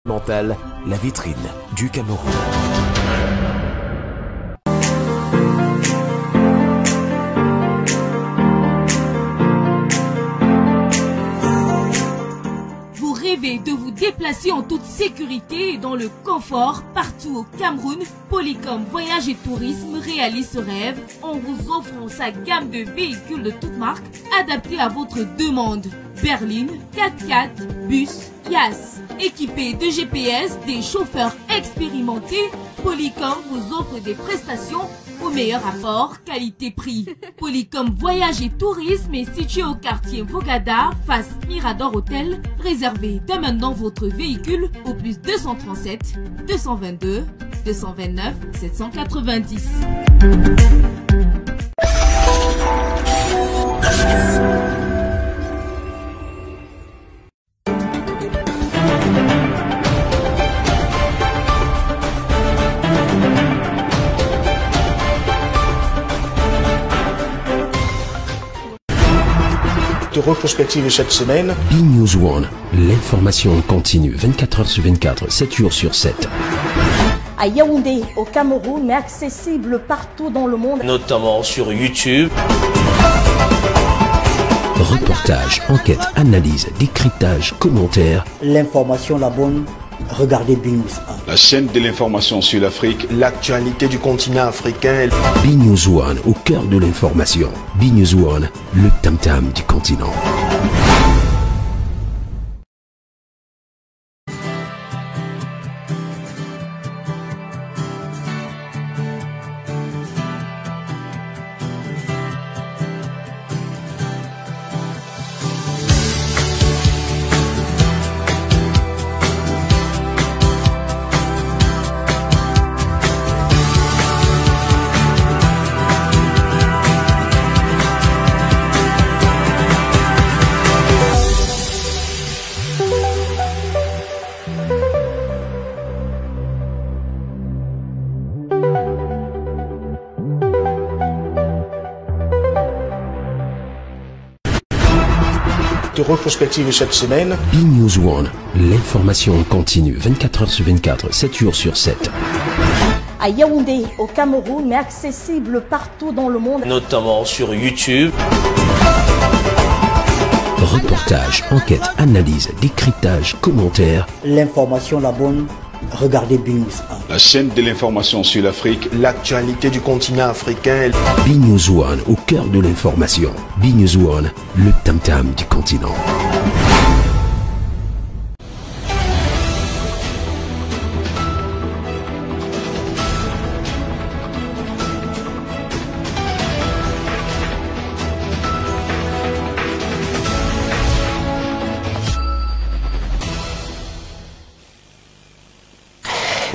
Mental, la vitrine du Cameroun. Vous rêvez de vous déplacer en toute sécurité et dans le confort partout au Cameroun? Polycom Voyage et Tourisme réalise ce rêve en vous offrant sa gamme de véhicules de toutes marques adaptés à votre demande. Berline, 4x4, bus, Yas. Équipés de GPS, des chauffeurs expérimentés, Polycom vous offre des prestations au meilleur rapport qualité-prix. Polycom Voyage et Tourisme est situé au quartier Vogada, face Mirador Hôtel. Réservez dès maintenant votre véhicule au plus 237 222 229 790. De rétrospective de cette semaine. B-News One, l'information continue 24h sur 24, 7 jours sur 7. À Yaoundé, au Cameroun, mais accessible partout dans le monde. Notamment sur YouTube. Reportage, enquête, analyse, décryptage, commentaires. L'information la bonne, regardez B-News 1. La chaîne de l'information sur l'Afrique. L'actualité du continent africain. B-News One, au cœur de l'information. B-News One, le tam-tam du continent. De rétrospective de cette semaine. B-News One, l'information continue 24h sur 24, 7 jours sur 7. À Yaoundé, au Cameroun, mais accessible partout dans le monde. Notamment sur YouTube. Reportage, enquête, analyse, décryptage, commentaires. L'information la bonne, regardez B-News 1. La chaîne de l'information sur l'Afrique. L'actualité du continent africain. B-News One, au cœur de l'information. B-News One, le tam-tam du continent.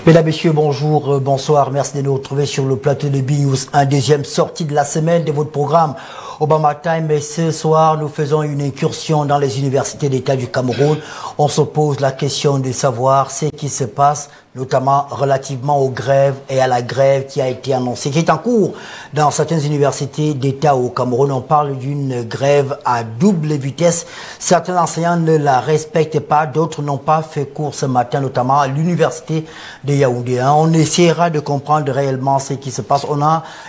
Mesdames, Messieurs, bonjour, bonsoir, merci de nous retrouver sur le plateau de B-News, un deuxième sortie de la semaine de votre programme Obama Time. Et ce soir, nous faisons une incursion dans les universités d'État du Cameroun. On se pose la question de savoir ce qui se passe, notamment relativement aux grèves et à la grève qui a été annoncée, qui est en cours dans certaines universités d'État au Cameroun. On parle d'une grève à double vitesse. Certains enseignants ne la respectent pas, d'autres n'ont pas fait cours ce matin, notamment à l'université de Yaoundé. On essaiera de comprendre réellement ce qui se passe.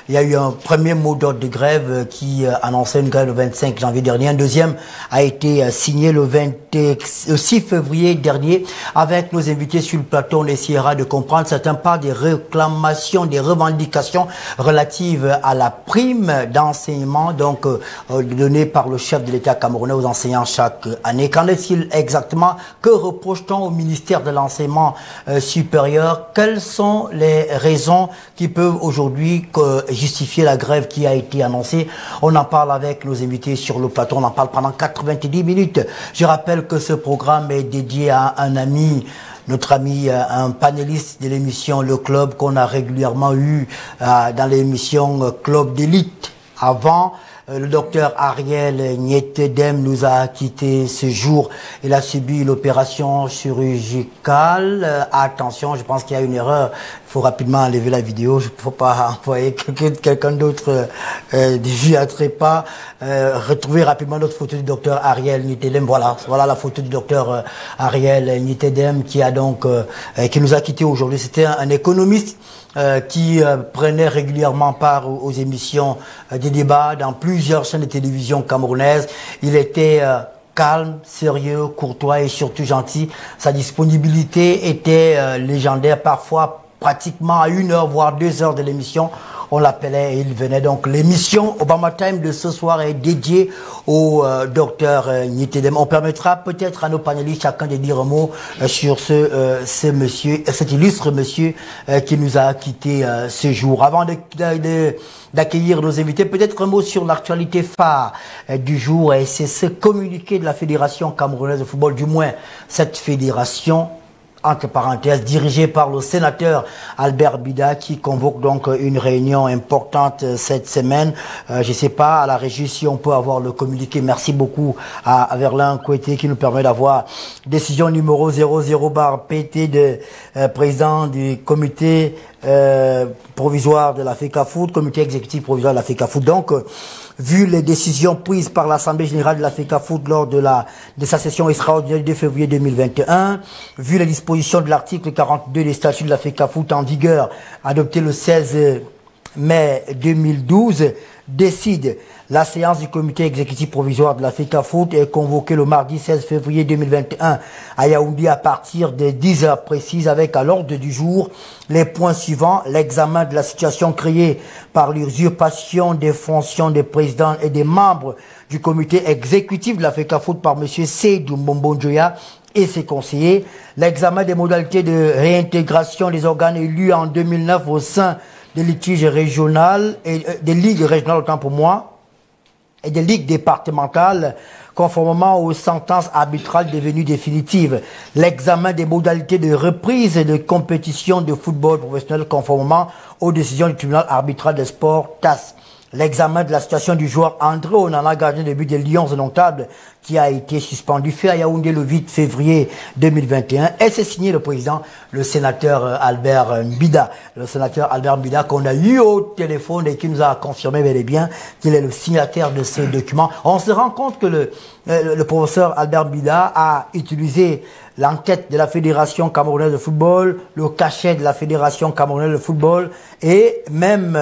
Il y a eu un premier mot d'ordre de grève qui annonçait une grève le 25 janvier dernier. Un deuxième a été signé le 6 février dernier. Avec nos invités sur le plateau, on essaiera de comprendre. Certains parlent des réclamations, des revendications relatives à la prime d'enseignement donc donnée par le chef de l'État camerounais aux enseignants chaque année. Qu'en est-il exactement? Que reproche-t-on au ministère de l'enseignement supérieur? Quelles sont les raisons qui peuvent aujourd'hui justifier la grève qui a été annoncée? On en parle avec nos invités sur le plateau. On en parle pendant 90 minutes. Je rappelle que ce programme est dédié à un ami, notre ami, un panéliste de l'émission Le Club qu'on a régulièrement eu dans l'émission Club d'élite. Avant, Le docteur Ariel Nietedem nous a quitté ce jour. Il a subi l'opération chirurgicale. Attention, je pense qu'il y a une erreur. Il faut rapidement enlever la vidéo. Il ne faut pas envoyer quelqu'un d'autre du trépas. Retrouver rapidement notre photo du docteur Ariel Nietedem. Voilà la photo du docteur Ariel Nietedem qui a donc qui nous a quitté aujourd'hui. C'était un économiste qui prenait régulièrement part aux émissions des débats dans plusieurs chaînes de télévision camerounaises. Il était calme, sérieux, courtois et surtout gentil. Sa disponibilité était légendaire, parfois pratiquement à 1 heure voire 2 heures de l'émission. On l'appelait et il venait. Donc l'émission Obama Time de ce soir est dédiée au docteur Nietedem. On permettra peut-être à nos panélistes chacun de dire un mot sur cet illustre monsieur qui nous a quitté ce jour. Avant d'accueillir nos invités, peut-être un mot sur l'actualité phare du jour, et c'est ce communiqué de la Fédération camerounaise de football, du moins cette fédération entre parenthèses, dirigé par le sénateur Albert Bida, qui convoque donc une réunion importante cette semaine. Je ne sais pas, à la régie, si on peut avoir le communiqué. Merci beaucoup à Verlin Kouété qui nous permet d'avoir décision numéro 00/PT de président du comité provisoire de la FECAFOOT, comité exécutif provisoire de la FECAFOOT. Donc, vu les décisions prises par l'Assemblée générale de la FECAFOOT lors de sa session extraordinaire du 2 février 2021, vu les dispositions de l'article 42 des statuts de la FECAFOOT en vigueur, adopté le 16 mai 2012, décide la séance du comité exécutif provisoire de la FECAFOOT est convoquée le mardi 16 février 2021 à Yaoundé à partir de 10 heures précises, avec à l'ordre du jour les points suivants: l'examen de la situation créée par l'usurpation des fonctions des présidents et des membres du comité exécutif de la FECAFOOT par M. Seydou Mbombo-Njoya et ses conseillers, l'examen des modalités de réintégration des organes élus en 2009 au sein des litiges régionales et des ligues régionales, autant pour moi, et des ligues départementales, conformément aux sentences arbitrales devenues définitives. L'examen des modalités de reprise de compétition de football professionnel conformément aux décisions du tribunal arbitral des sports TAS. L'examen de la situation du joueur André Onana, gardien de but des Lions indomptables, qui a été suspendu, fait à Yaoundé le 8 février 2021. Et c'est signé le président, le sénateur Albert Bida. Le sénateur Albert Bida qu'on a eu au téléphone et qui nous a confirmé bel et bien qu'il est le signataire de ce document. On se rend compte que le professeur Albert Bida a utilisé l'enquête de la Fédération camerounaise de football, le cachet de la Fédération camerounaise de football, et même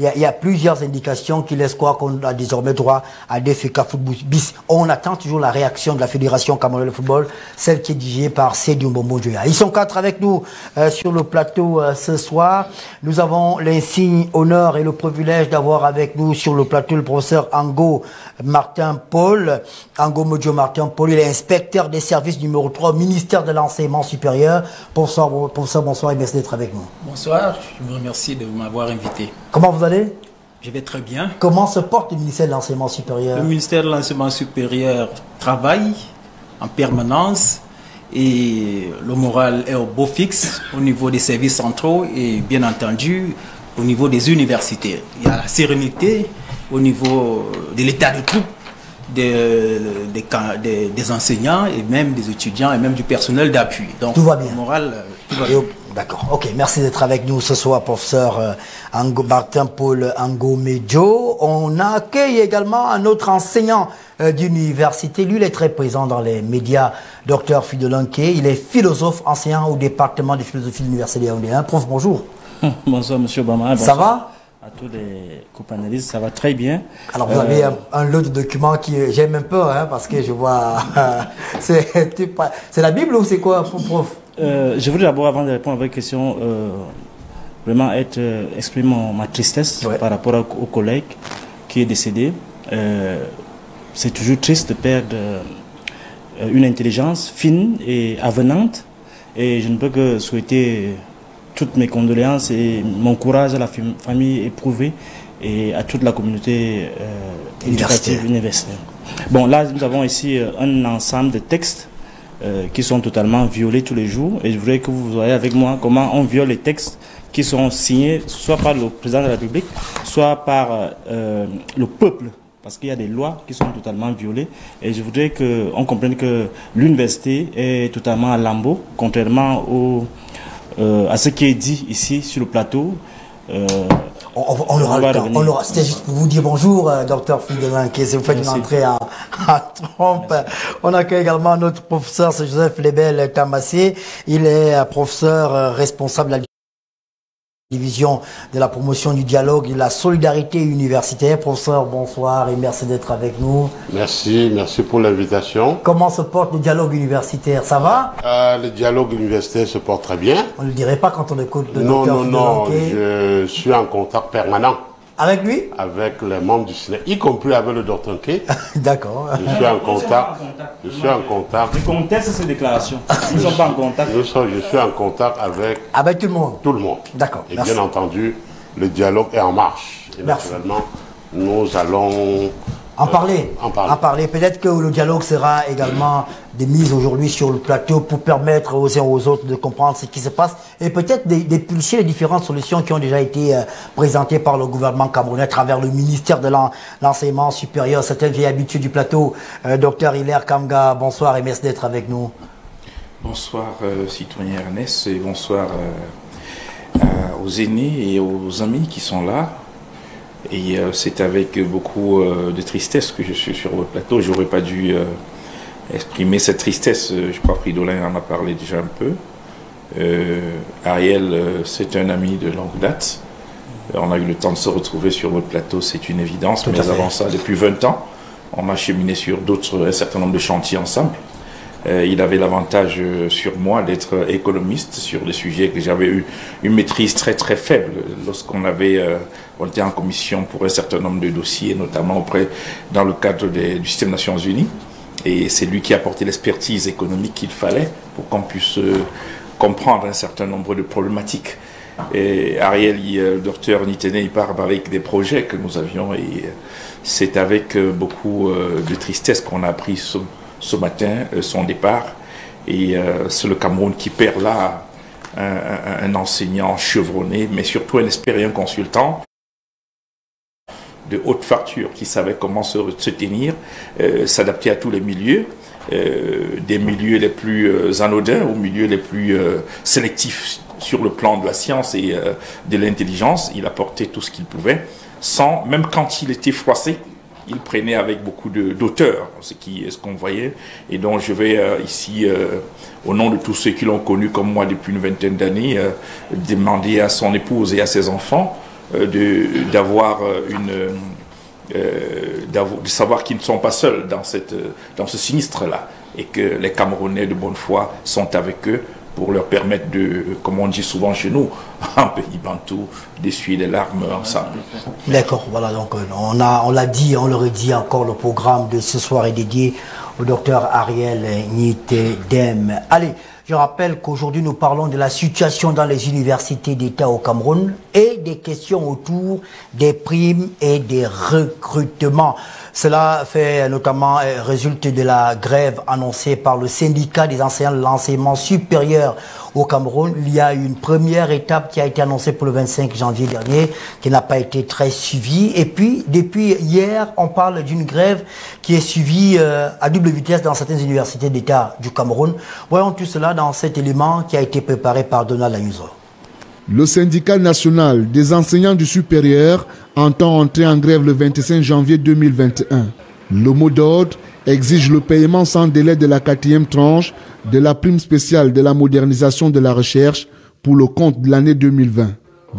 il y a plusieurs indications qui laissent croire qu'on a désormais droit à des FECAFOOT bis. On attend toujours la réaction de la Fédération camerounaise de football, celle qui est dirigée par Seydou Mbombo-Njoya. Ils sont 4 avec nous sur le plateau ce soir. Nous avons l'insigne honneur et le privilège d'avoir avec nous sur le plateau le professeur Ango Martin-Paul. Ango Modjo Martin-Paul, il est inspecteur des services numéro 3 au ministère de l'enseignement supérieur. Professeur, bonsoir et merci d'être avec nous. Bonsoir, je vous remercie de m'avoir invité. Comment vous allez? Je vais très bien. Comment se porte le ministère de l'enseignement supérieur? Le ministère de l'enseignement supérieur travaille en permanence et le moral est au beau fixe au niveau des services centraux et bien entendu au niveau des universités. Il y a la sérénité au niveau de l'état de troupe des enseignants et même des étudiants et même du personnel d'appui. Donc tout va bien. Le moral, tout va bien. D'accord. Ok. Merci d'être avec nous ce soir, professeur Martin-Paul Ango Modjo. On accueille également un autre enseignant d'université. Lui, il est très présent dans les médias, Dr Fidelanké. Il est philosophe, enseignant au département de philosophie de l'université de Yaoundé. Prof, bonjour. Bonsoir, monsieur Obama. Ça va? À tous les co-panélistes, ça va très bien. Alors, vous avez un lot de documents qui j'aime un peu, parce que je vois... c'est la Bible ou c'est quoi, prof? Je voudrais d'abord, avant de répondre à votre question, vraiment exprimer ma tristesse par rapport au collègue qui est décédé. C'est toujours triste de perdre une intelligence fine et avenante. Et je ne peux que souhaiter toutes mes condoléances et mon courage à la famille éprouvée et à toute la communauté éducative universitaire. Bon, là, nous avons ici un ensemble de textes qui sont totalement violés tous les jours. Et je voudrais que vous voyez avec moi comment on viole les textes qui sont signés soit par le président de la République, soit par le peuple parce qu'il y a des lois qui sont totalement violées. Et je voudrais qu'on comprenne que l'université est totalement à lambeaux, contrairement à ce qui est dit ici sur le plateau. On aura le temps. C'était juste pour vous dire bonjour, docteur Fidelin, qui vous faites une entrée à trompe. On accueille également notre professeur, c'est Joseph Lebel Tamassé. Il est professeur responsable de la division de la promotion du dialogue et de la solidarité universitaire. Professeur, bonsoir et merci d'être avec nous. Merci pour l'invitation. Comment se porte le dialogue universitaire? Ça va? Le dialogue universitaire se porte très bien. On ne le dirait pas quand on écoute le docteur Fidelin. Non, je suis en contact permanent. Avec lui? Avec les membres du Sénat, y compris avec le docteur Nké. D'accord. Je suis en contact. Je conteste ces déclarations. Nous ne sommes pas en contact. Je suis en contact avec tout le monde. Tout le monde. D'accord. Et bien entendu, le dialogue est en marche. Et naturellement, nous allons en parler. Peut-être que le dialogue sera également de mise aujourd'hui sur le plateau pour permettre aux uns aux autres de comprendre ce qui se passe et peut-être d'épulcher les différentes solutions qui ont déjà été présentées par le gouvernement camerounais à travers le ministère de l'enseignement supérieur. C'est une vieille habitude du plateau. Docteur Hilaire Kamga, bonsoir et merci d'être avec nous. Bonsoir citoyen Ernest et bonsoir aux aînés et aux amis qui sont là. Et c'est avec beaucoup de tristesse que je suis sur votre plateau. J'aurais pas dû exprimer cette tristesse. Je crois que Fridolin en a parlé déjà un peu. Ariel, c'est un ami de longue date. On a eu le temps de se retrouver sur votre plateau, c'est une évidence. Mais avant ça, depuis 20 ans, on a cheminé sur un certain nombre de chantiers ensemble. Il avait l'avantage sur moi d'être économiste sur des sujets que j'avais eu une maîtrise très très faible lorsqu'on était en commission pour un certain nombre de dossiers, notamment dans le cadre du système des Nations Unies. Et c'est lui qui a apporté l'expertise économique qu'il fallait pour qu'on puisse comprendre un certain nombre de problématiques. Et Ariel, le docteur Nitene, il part avec des projets que nous avions et c'est avec beaucoup de tristesse qu'on a appris ce matin son départ. Et c'est le Cameroun qui perd là un enseignant chevronné, mais surtout un expert et un consultant de haute facture qui savait comment se tenir, s'adapter à tous les milieux, des milieux les plus anodins aux milieux les plus sélectifs sur le plan de la science et de l'intelligence. Il apportait tout ce qu'il pouvait, même quand il était froissé, il prenait avec beaucoup d'auteur, ce qu'on voyait. Et donc je vais ici, au nom de tous ceux qui l'ont connu comme moi depuis une vingtaine d'années, demander à son épouse et à ses enfants de savoir qu'ils ne sont pas seuls dans ce sinistre-là et que les Camerounais de bonne foi sont avec eux pour leur permettre de, comme on dit souvent chez nous, en pays bantou, d'essuyer les larmes ensemble. D'accord, voilà, donc on l'a dit, on le redit encore, le programme de ce soir est dédié au docteur Ariel Nitedem. Allez, je rappelle qu'aujourd'hui nous parlons de la situation dans les universités d'État au Cameroun et des questions autour des primes et des recrutements. Cela fait notamment résulte de la grève annoncée par le syndicat des enseignants de l'enseignement supérieur au Cameroun. Il y a une première étape qui a été annoncée pour le 25 janvier dernier, qui n'a pas été très suivie. Et puis, depuis hier, on parle d'une grève qui est suivie à double vitesse dans certaines universités d'État du Cameroun. Voyons tout cela dans cet élément qui a été préparé par Donald Ayuso. Le syndicat national des enseignants du supérieur entend entrer en grève le 25 janvier 2021. Le mot d'ordre exige le paiement sans délai de la 4e tranche de la prime spéciale de la modernisation de la recherche pour le compte de l'année 2020.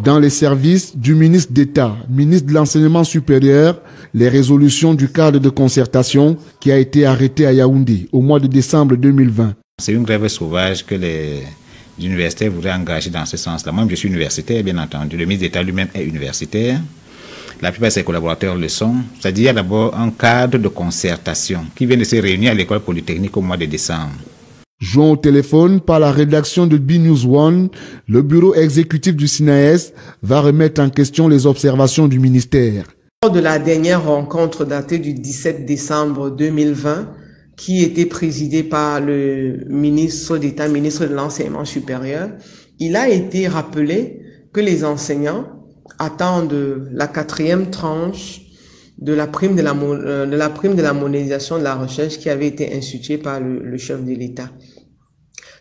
Dans les services du ministre d'État, ministre de l'Enseignement supérieur, les résolutions du cadre de concertation qui a été arrêté à Yaoundé au mois de décembre 2020. C'est une grève sauvage que les universitaires voudraient engager dans ce sens-là. Moi, je suis universitaire, bien entendu. Le ministre d'État lui-même est universitaire. La plupart de ses collaborateurs le sont. C'est-à-dire, il y a d'abord un cadre de concertation qui vient de se réunir à l'école polytechnique au mois de décembre. Joint au téléphone par la rédaction de B-News One, le bureau exécutif du SINAES va remettre en question les observations du ministère. Lors de la dernière rencontre datée du 17 décembre 2020, qui était présidée par le ministre d'État, ministre de l'Enseignement supérieur, il a été rappelé que les enseignants attendent la 4e tranche de la prime de la modernisation de la recherche qui avait été instituée par le chef de l'État.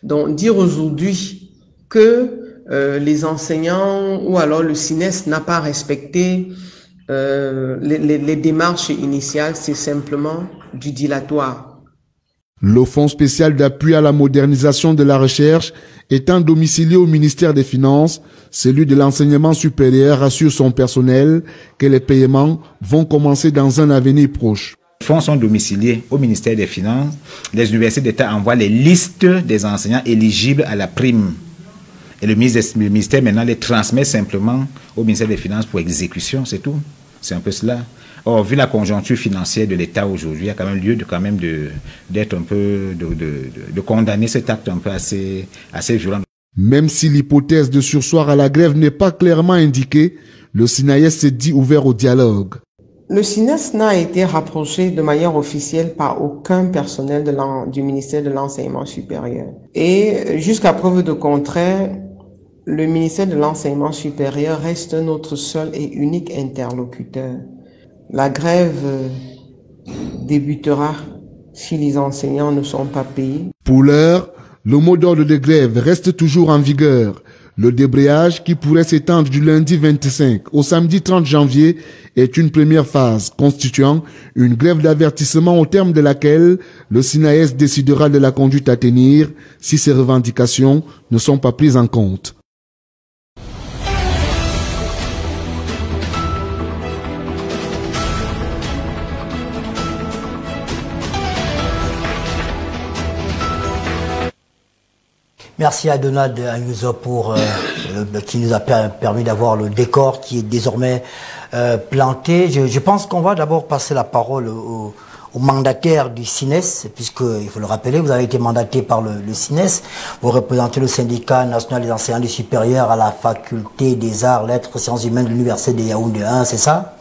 Donc, dire aujourd'hui que les enseignants ou alors le SINES n'a pas respecté les démarches initiales, c'est simplement du dilatoire. Le Fonds spécial d'appui à la modernisation de la recherche étant domicilié au ministère des Finances, celui de l'enseignement supérieur rassure son personnel que les paiements vont commencer dans un avenir proche. Les fonds sont domiciliés au ministère des Finances. Les universités d'État envoient les listes des enseignants éligibles à la prime. Et le ministère maintenant les transmet simplement au ministère des Finances pour exécution, c'est tout. C'est un peu cela. Or, vu la conjoncture financière de l'État aujourd'hui, il y a quand même lieu d'être un peu, de condamner cet acte un peu assez violent. Même si l'hypothèse de surseoir à la grève n'est pas clairement indiquée, le SINAES s'est dit ouvert au dialogue. Le SINES n'a été rapproché de manière officielle par aucun personnel du ministère de l'Enseignement supérieur. Et jusqu'à preuve de contraire, le ministère de l'Enseignement supérieur reste notre seul et unique interlocuteur. La grève débutera si les enseignants ne sont pas payés. Pour l'heure, le mot d'ordre de grève reste toujours en vigueur. Le débrayage, qui pourrait s'étendre du lundi 25 au samedi 30 janvier, est une première phase constituant une grève d'avertissement au terme de laquelle le SINAES décidera de la conduite à tenir si ces revendications ne sont pas prises en compte. Merci à Donald Ayuso qui nous a permis d'avoir le décor qui est désormais planté. Je pense qu'on va d'abord passer la parole au mandataire du SINES, puisque, il faut le rappeler, vous avez été mandaté par le SINES. Vous représentez le syndicat national des enseignants du supérieur à la faculté des arts, lettres, sciences humaines de l'université de Yaoundé 1, c'est ça?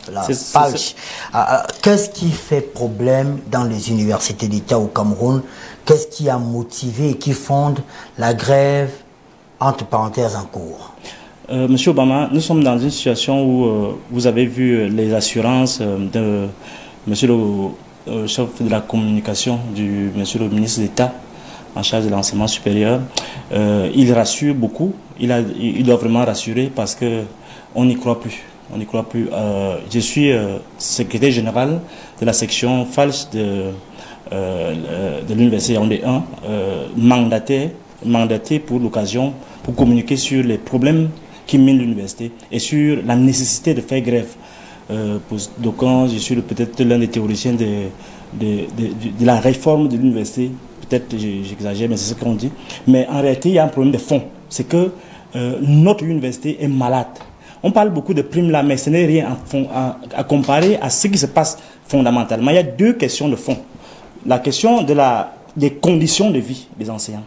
Qu'est-ce qui fait problème dans les universités d'État au Cameroun? Qu'est-ce qui a motivé et qui fonde la grève, entre parenthèses, en cours? Monsieur Obama, nous sommes dans une situation où vous avez vu les assurances de monsieur le chef de la communication du monsieur le ministre d'État en charge de l'enseignement supérieur. Il rassure beaucoup, il doit vraiment rassurer parce qu'on n'y croit plus. On n'y croit plus. Je suis secrétaire général de la section FALCH de l'université Yaoundé 1, mandaté pour l'occasion, pour communiquer sur les problèmes qui minent l'université et sur la nécessité de faire grève. Donc je suis peut-être l'un des théoriciens de la réforme de l'université, peut-être j'exagère, mais c'est ce qu'on dit. Mais en réalité, il y a un problème de fond, c'est que notre université est malade. On parle beaucoup de primes là, mais ce n'est rien à comparer à ce qui se passe fondamentalement. Il y a deux questions de fond. La question des conditions de vie des enseignants,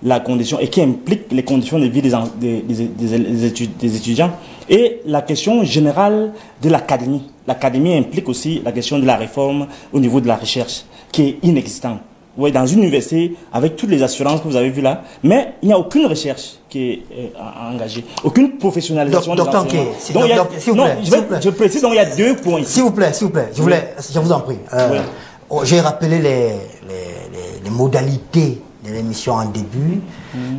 la condition, et qui implique les conditions de vie des étudiants, et la question générale de l'académie. L'académie implique aussi la question de la réforme au niveau de la recherche, qui est inexistante. Vous voyez, dans une université, avec toutes les assurances que vous avez vues là, mais il n'y a aucune recherche qui est engagée, aucune professionnalisation des enseignants. Je précise, donc il y a deux points ici. S'il vous plaît, je vous en prie. J'ai rappelé les modalités de l'émission en début.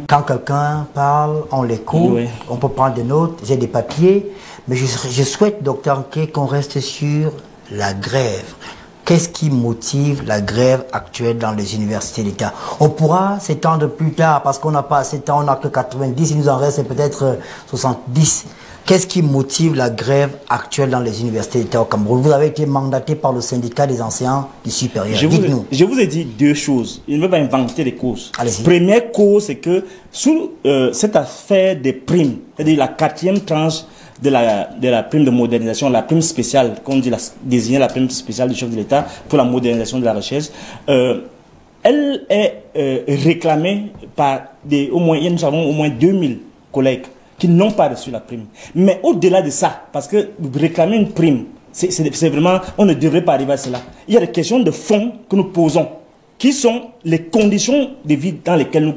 Quand quelqu'un parle, on l'écoute, on peut prendre des notes, j'ai des papiers, mais je souhaite, docteur Anké, qu'on reste sur la grève. Qu'est-ce qui motive la grève actuelle dans les universités d'État? On pourra s'étendre plus tard parce qu'on n'a pas assez de temps, on n'a que 90, il nous en reste peut-être 70. Qu'est-ce qui motive la grève actuelle dans les universités d'État au Cameroun? Vous avez été mandaté par le syndicat des enseignants du supérieur. Dites-nous. Je vous ai dit deux choses. Il ne veut pas inventer les causes. Première cause, c'est que sous cette affaire des primes, c'est-à-dire la 4e tranche de la prime de modernisation, la prime spéciale, qu'on dit désigner la prime spéciale du chef de l'État pour la modernisation de la recherche, elle est réclamée par nous avons au moins 2000 collègues qui n'ont pas reçu la prime. Mais au-delà de ça, parce que réclamer une prime, c'est vraiment, on ne devrait pas arriver à cela. Il y a des questions de fond que nous posons, qui sont les conditions de vie dans lesquelles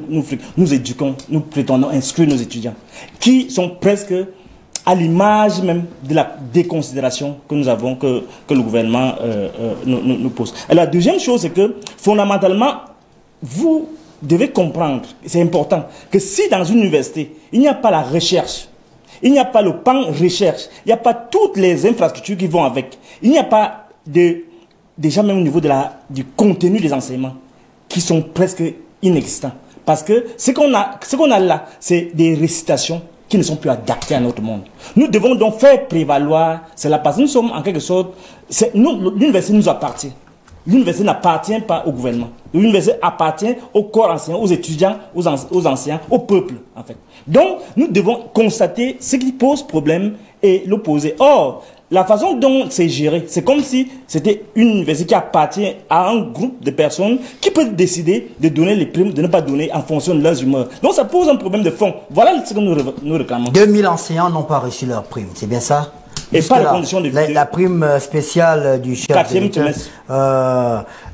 nous éduquons, nous prétendons inscrire nos étudiants, qui sont presque à l'image même de la déconsidération que nous avons, que le gouvernement nous pose. Et la deuxième chose, c'est que fondamentalement, vous devez comprendre, c'est important, que si dans une université, il n'y a pas la recherche, il n'y a pas le pan recherche, il n'y a pas toutes les infrastructures qui vont avec, il n'y a pas déjà même au niveau du contenu des enseignements, qui sont presque inexistants. Parce que ce qu'on a là, c'est des récitations qui ne sont plus adaptées à notre monde. Nous devons donc faire prévaloir cela, parce que nous sommes en quelque sorte, l'université nous appartient. L'université n'appartient pas au gouvernement. L'université appartient au corps enseignant, aux étudiants, aux enseignants, au peuple, en fait. Donc, nous devons constater ce qui pose problème et l'opposer. Or, la façon dont c'est géré, c'est comme si c'était une université qui appartient à un groupe de personnes qui peuvent décider de donner les primes, de ne pas donner en fonction de leurs humeurs. Donc, ça pose un problème de fond. Voilà ce que nous réclamons. 2000 enseignants n'ont pas reçu leur prime, c'est bien ça? Et pas les conditions de la prime spéciale du chef. 4e trimestre.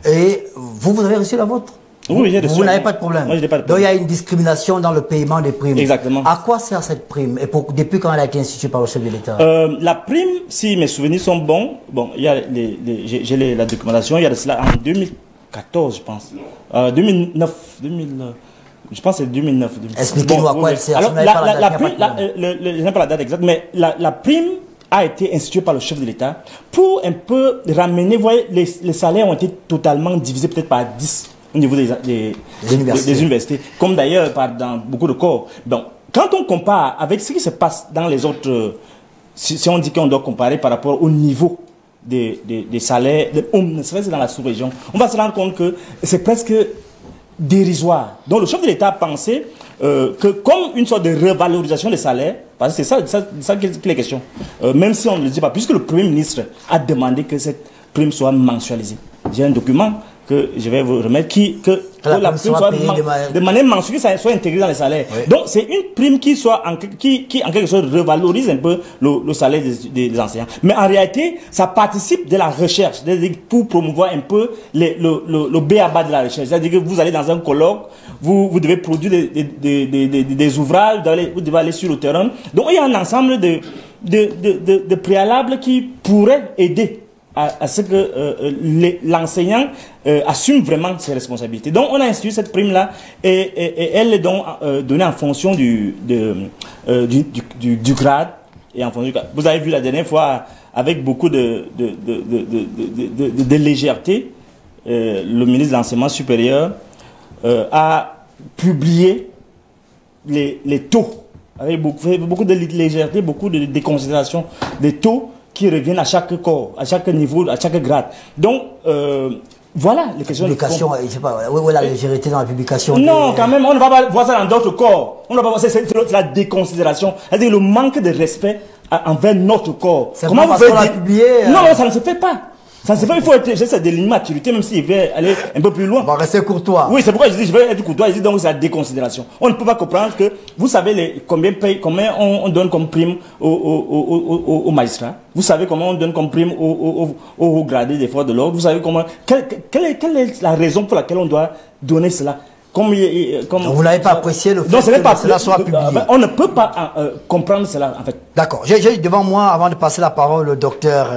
Et vous avez reçu la vôtre? Oui, j'ai reçu. Vous n'avez pas de problème. Moi, je n'ai pas de Donc problème. il y a une discrimination dans le paiement des primes. Exactement. À quoi sert cette prime? Et depuis quand elle a été instituée par le chef de l'État? La prime, si mes souvenirs sont bons, il y a j'ai la documentation, il y a de cela en 2014, je pense. 2009, je pense que c'est 2009. Expliquez-nous à quoi elle sert. Alors, je n'ai pas la date exacte, mais la prime a été instituée par le chef de l'État pour un peu ramener, vous voyez, les salaires ont été totalement divisés peut-être par 10 au niveau des universités, comme d'ailleurs dans beaucoup de corps. Donc, quand on compare avec ce qui se passe dans les autres, si on dit qu'on doit comparer par rapport au niveau des salaires, ne serait-ce que dans la sous-région, on va se rendre compte que c'est presque dérisoire. Donc le chef de l'État a pensé que comme une sorte de revalorisation des salaires, parce que c'est ça qui est question, même si on ne le dit pas, puisque le Premier ministre a demandé que cette prime soit mensualisée. J'ai un document que je vais vous remettre que la prime soit de manière mensuelle, que ça soit intégré dans les salaires. Oui. Donc c'est une prime qui en quelque sorte revalorise un peu le salaire des enseignants. Mais en réalité, ça participe de la recherche, pour promouvoir un peu le b.a.-ba de la recherche. C'est-à-dire que vous allez dans un colloque, vous devez produire des ouvrages, vous devez aller sur le terrain. Donc il y a un ensemble de préalables qui pourraient aider à ce que l'enseignant assume vraiment ses responsabilités. Donc on a institué cette prime-là et elle est donc donnée en fonction du grade et en fonction du grade. Vous avez vu la dernière fois, avec beaucoup de légèreté, le ministre de l'Enseignement supérieur a publié les taux, avec beaucoup de légèreté, beaucoup de déconsidération des taux qui reviennent à chaque corps, à chaque niveau, à chaque grade. Donc, voilà les questions. Publication, je sais pas, où est la légèreté dans la publication? Non, quand même, on ne va pas voir ça dans d'autres corps. On ne va pas voir ça, c'est la déconsidération. C'est-à-dire le manque de respect envers notre corps. Comment vous pouvez publier? Non, ça ne se fait pas. Ça ne se fait pas, il faut être des lignes maturité, même s'il veut aller un peu plus loin. On va rester courtois. Oui, c'est pourquoi je dis, je vais être courtois, je dis donc c'est la déconsidération. On ne peut pas comprendre que, vous savez combien on donne comme prime aux magistrats. Vous savez comment on donne comme prime aux hauts gradés des forces de l'ordre. Vous savez quelle est la raison pour laquelle on doit donner cela? Donc vous n'avez pas apprécié le fait que cela soit publié. On ne peut pas comprendre cela, en fait. D'accord. J'ai devant moi, avant de passer la parole au docteur,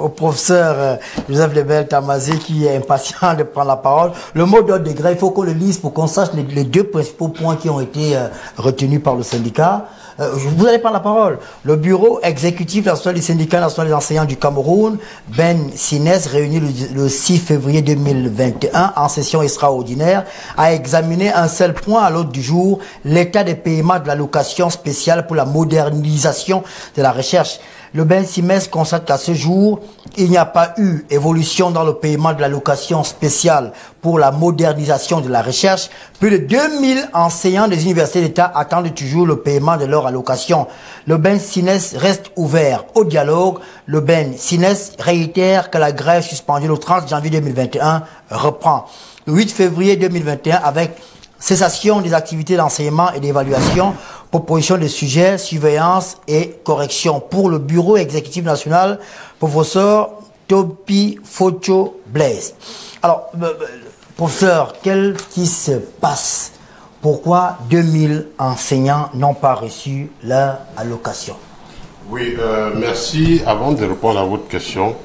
au professeur Joseph Lebel Tamazi, qui est impatient de prendre la parole. Le mot d'ordre de grève, il faut qu'on le lise pour qu'on sache les deux principaux points qui ont été retenus par le syndicat. Vous allez prendre la parole. Le bureau exécutif national du syndicat national des enseignants du Cameroun, Ben Sines, réuni le 6 février 2021 en session extraordinaire, a examiné un seul point à l'ordre du jour, l'état des paiements de l'allocation spéciale pour la modernisation de la recherche. Le Ben Sines constate qu'à ce jour, il n'y a pas eu évolution dans le paiement de l'allocation spéciale pour la modernisation de la recherche. Plus de 2000 enseignants des universités d'État attendent toujours le paiement de leur allocation. Le Ben Sines reste ouvert au dialogue. Le Ben Sines réitère que la grève suspendue le 30 janvier 2021 reprend. Le 8 février 2021 avec cessation des activités d'enseignement et d'évaluation, proposition de sujets, surveillance et correction pour le bureau exécutif national, professeur Topi Focho Blaise. Alors, professeur, qu'est-ce qui se passe pourquoi 2000 enseignants n'ont pas reçu leur allocation? Oui, merci. Avant de répondre à votre question,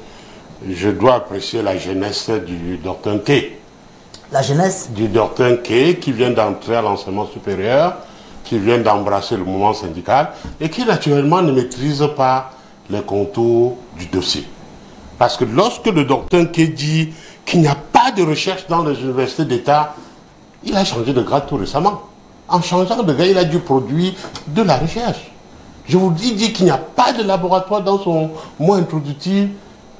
je dois apprécier la jeunesse du Dr Nké. La jeunesse du Dr Nké qui vient d'entrer à l'enseignement supérieur, qui vient d'embrasser le mouvement syndical et qui naturellement ne maîtrise pas les contours du dossier. Parce que lorsque le Dr Nké dit qu'il n'y a pas de recherche dans les universités d'État, il a changé de grade tout récemment. En changeant de grade, il a dû produire de la recherche. Je vous dis, il dit qu'il n'y a pas de laboratoire dans son mot introductif.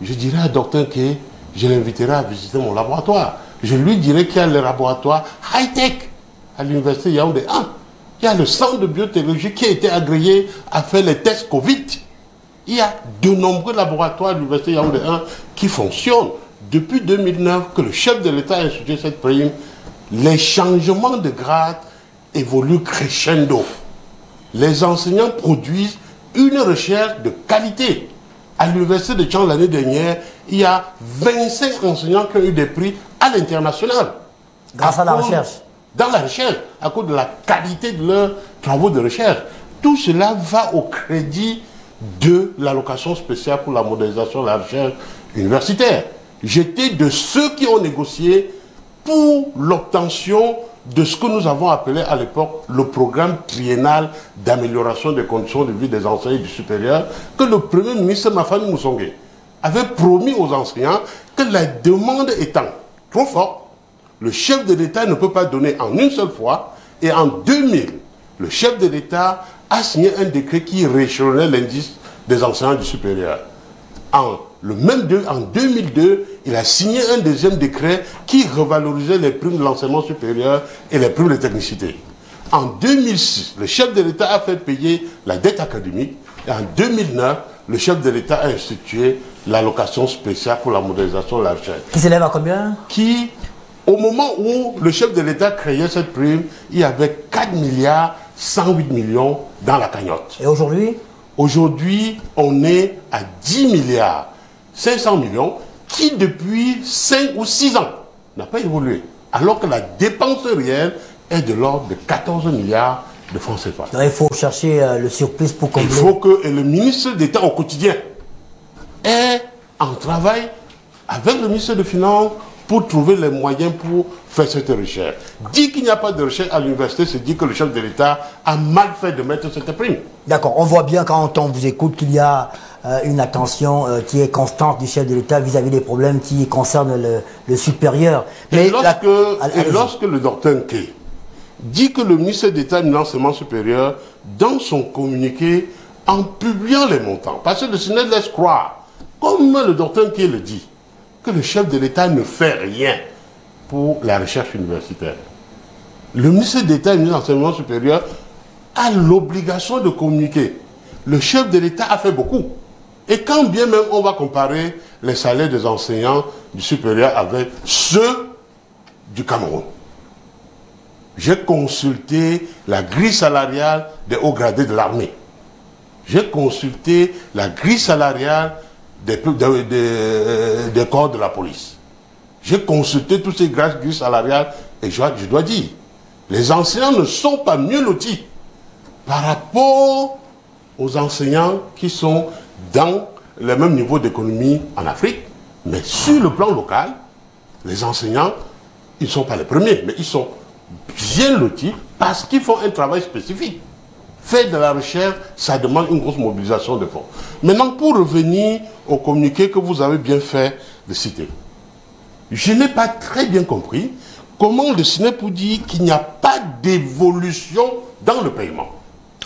Je dirais à Dr Nké, je l'inviterai à visiter mon laboratoire. Je lui dirai qu'il y a le laboratoire high-tech à l'université Yaoundé 1. Il y a le centre de biotechnologie qui a été agréé à faire les tests Covid. Il y a de nombreux laboratoires à l'université Yaoundé 1 qui fonctionnent. Depuis 2009, que le chef de l'État a institué cette prime, les changements de grade évoluent crescendo. Les enseignants produisent une recherche de qualité. À l'université de Tchang l'année dernière, il y a 25 enseignants qui ont eu des prix à l'international. Grâce à la recherche. Dans la recherche, à cause de la qualité de leurs travaux de recherche. Tout cela va au crédit de l'allocation spéciale pour la modernisation de la recherche universitaire. J'étais de ceux qui ont négocié pour l'obtention de ce que nous avons appelé à l'époque le programme triennal d'amélioration des conditions de vie des enseignants du supérieur, que le premier ministre Mafani Moussongé avait promis aux enseignants que la demande étant trop forte, le chef de l'État ne peut pas donner en une seule fois. Et en 2000, le chef de l'État a signé un décret qui rééchelonnait l'indice des enseignants du supérieur. En 2002, il a signé un deuxième décret qui revalorisait les primes de l'enseignement supérieur et les primes de technicité. En 2006, le chef de l'État a fait payer la dette académique. Et en 2009, le chef de l'État a institué l'allocation spéciale pour la modernisation de la recherche. Qui s'élève à combien? Qui, au moment où le chef de l'État créait cette prime, il y avait 4 milliards 108 millions dans la cagnotte. Et aujourd'hui? Aujourd'hui, on est à 10 milliards 500 millions qui, depuis 5 ou 6 ans, n'a pas évolué. Alors que la dépense réelle est de l'ordre de 14 milliards de francs CFA. Donc il faut chercher le surplus pour combler. Il faut que le ministre d'État au quotidien ait en travail avec le ministre des Finances pour trouver les moyens pour faire cette recherche. Dit qu'il n'y a pas de recherche à l'université, c'est dit que le chef de l'État a mal fait de mettre cette prime. D'accord, on voit bien quand on vous écoute qu'il y a une attention qui est constante du chef de l'État vis-à-vis des problèmes qui concernent le supérieur. Mais lorsque le Dr Nké dit que le ministre d'État de l'enseignement supérieur, dans son communiqué, en publiant les montants, parce que le Sénat laisse croire, comme le Dr Nké le dit, que le chef de l'État ne fait rien pour la recherche universitaire. Le ministre d'État de l'enseignement supérieur a l'obligation de communiquer. Le chef de l'État a fait beaucoup. Et quand bien même on va comparer les salaires des enseignants du supérieur avec ceux du Cameroun, j'ai consulté la grille salariale des hauts gradés de l'armée. J'ai consulté la grille salariale des corps de la police. J'ai consulté toutes ces grilles salariales et je dois dire, les enseignants ne sont pas mieux lotis par rapport aux enseignants qui sont dans le même niveau d'économie en Afrique. Mais sur le plan local, les enseignants, ils ne sont pas les premiers, mais ils sont bien lotis parce qu'ils font un travail spécifique. Faire de la recherche, ça demande une grosse mobilisation de fonds. Maintenant, pour revenir au communiqué que vous avez bien fait de citer, je n'ai pas très bien compris comment le SNEP pour dire qu'il n'y a pas d'évolution dans le paiement.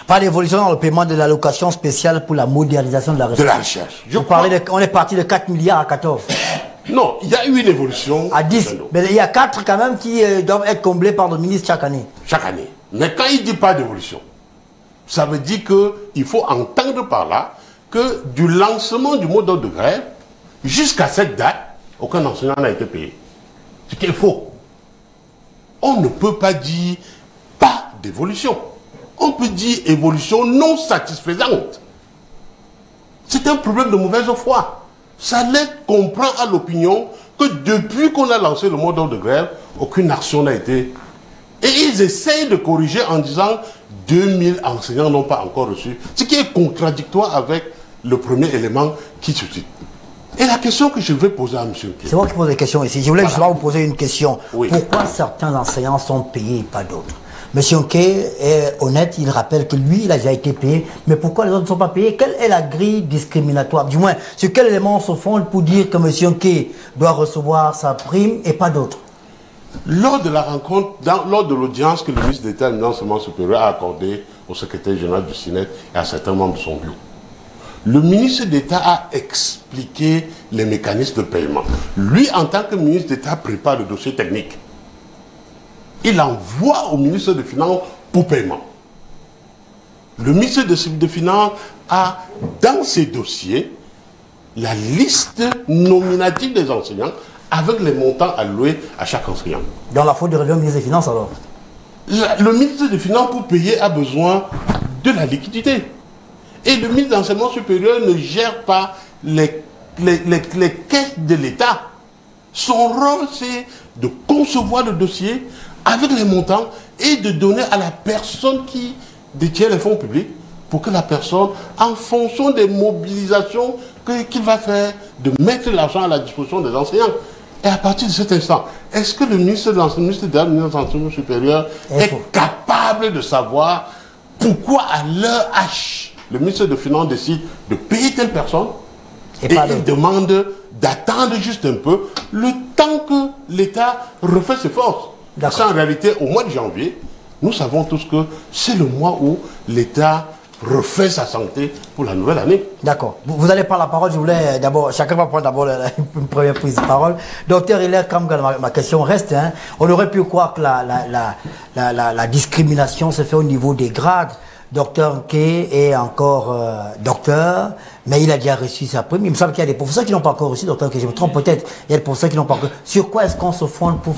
Pas d'évolution dans le paiement de l'allocation spéciale pour la modernisation de la recherche. De la recherche. On est parti de 4 milliards à 14. Non, il y a eu une évolution. À 10. Mais il y a 4 quand même qui doivent être comblés par le ministre chaque année. Chaque année. Mais quand il ne dit pas d'évolution, ça veut dire qu'il faut entendre par là que du lancement du mot d'ordre de grève jusqu'à cette date, aucun enseignant n'a été payé. Ce qui est faux. On ne peut pas dire pas d'évolution. On peut dire évolution non satisfaisante. C'est un problème de mauvaise foi. Ça laisse comprendre à l'opinion que depuis qu'on a lancé le mot d'ordre de grève, aucune action n'a été Et ils essayent de corriger en disant 2000 enseignants n'ont pas encore reçu, ce qui est contradictoire avec le premier élément qui se dit. Et la question que je vais poser à M. Nké. C'est moi qui pose des questions ici. Je voulais justement vous poser une question. Oui. Pourquoi certains enseignants sont payés et pas d'autres? M. Nké est honnête, il rappelle que lui, il a déjà été payé. Mais pourquoi les autres ne sont pas payés? Quelle est la grille discriminatoire? Du moins, sur quel élément on se fonde pour dire que M. Nké doit recevoir sa prime et pas d'autres? Lors de la rencontre, lors de l'audience que le ministre d'État de l'enseignement supérieur a accordée au secrétaire général du SYNED et à certains membres de son bureau, le ministre d'État a expliqué les mécanismes de paiement. Lui, en tant que ministre d'État, prépare le dossier technique. Il envoie au ministre des Finances pour paiement. Le ministre des Finances a, dans ses dossiers, la liste nominative des enseignants avec les montants alloués à chaque enseignant. Dans la faute de réunion du ministre des Finances, alors? Le ministre des Finances, pour payer, a besoin de la liquidité. Et le ministre de l'Enseignement supérieur ne gère pas les caisses de l'État. Son rôle, c'est de concevoir le dossier avec les montants et de donner à la personne qui détient les fonds publics pour que la personne, en fonction des mobilisations qu'il va faire, de mettre l'argent à la disposition des enseignants. Et à partir de cet instant, est-ce que le ministre de l'Enseignement supérieur est capable de savoir pourquoi à l'heure H, le ministre des Finances décide de payer telle personne et il demande d'attendre juste un peu le temps que l'État refait ses forces? Parce qu'en réalité, au mois de janvier, nous savons tous que c'est le mois où l'État refait sa santé pour la nouvelle année. D'accord. Vous allez prendre la parole. Je voulais d'abord, chacun va prendre d'abord une première prise de parole. Docteur Hilaire Kamgal, ma question reste. Hein. On aurait pu croire que la discrimination se fait au niveau des grades. Docteur Nké est encore docteur, mais il a déjà reçu sa prime. Il me semble qu'il y a des professeurs qui n'ont pas encore reçu, docteur Nké. Je me trompe peut-être. Il y a des professeurs qui n'ont pas encore. Sur quoi est-ce qu'on se fonde pour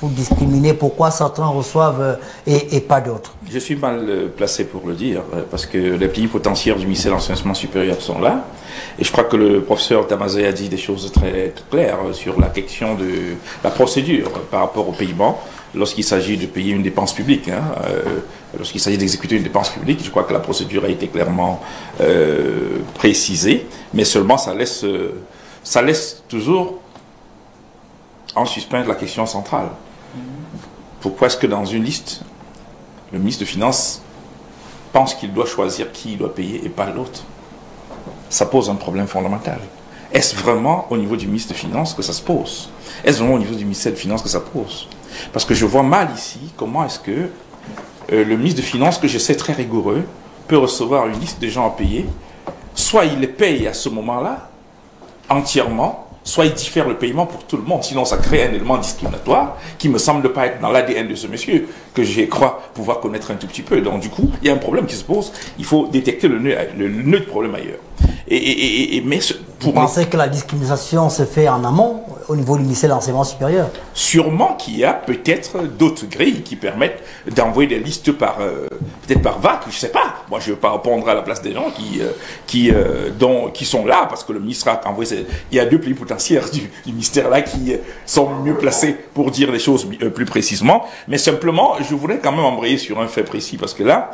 discriminer? Pourquoi certains reçoivent et pas d'autres? Je suis mal placé pour le dire, parce que les plénipotentiaires du ministère de l'Enseignement supérieur sont là. Et je crois que le professeur Tamazé a dit des choses très claires sur la question de la procédure par rapport au paiement lorsqu'il s'agit de payer une dépense publique. Lorsqu'il s'agit d'exécuter une dépense publique, je crois que la procédure a été clairement précisée, mais seulement ça laisse toujours en suspens la question centrale. Pourquoi est-ce que dans une liste, le ministre des Finances pense qu'il doit choisir qui il doit payer et pas l'autre? Ça pose un problème fondamental. Est-ce vraiment au niveau du ministre des Finances que ça se pose? Est-ce vraiment au niveau du ministère des Finances que ça pose? Parce que je vois mal ici comment est-ce que le ministre des Finances, que je sais très rigoureux, peut recevoir une liste de gens à payer. Soit il les paye à ce moment-là, entièrement, soit il diffère le paiement pour tout le monde. Sinon, ça crée un élément discriminatoire qui ne me semble pas être dans l'ADN de ce monsieur, que je crois pouvoir connaître un tout petit peu. Donc, du coup, il y a un problème qui se pose. Il faut détecter le nœud de problème ailleurs. Vous pensez que la discrimination se fait en amont, au niveau du ministère de l'Enseignement supérieur? Sûrement qu'il y a peut-être d'autres grilles qui permettent d'envoyer des listes peut-être par vague, je ne sais pas. Moi, je ne veux pas répondre à la place des gens qui sont là, parce que le ministre a envoyé... Il y a deux plénipotentiaires du ministère là qui sont mieux placés pour dire les choses plus précisément. Mais simplement, je voudrais quand même embrayer sur un fait précis, parce que là,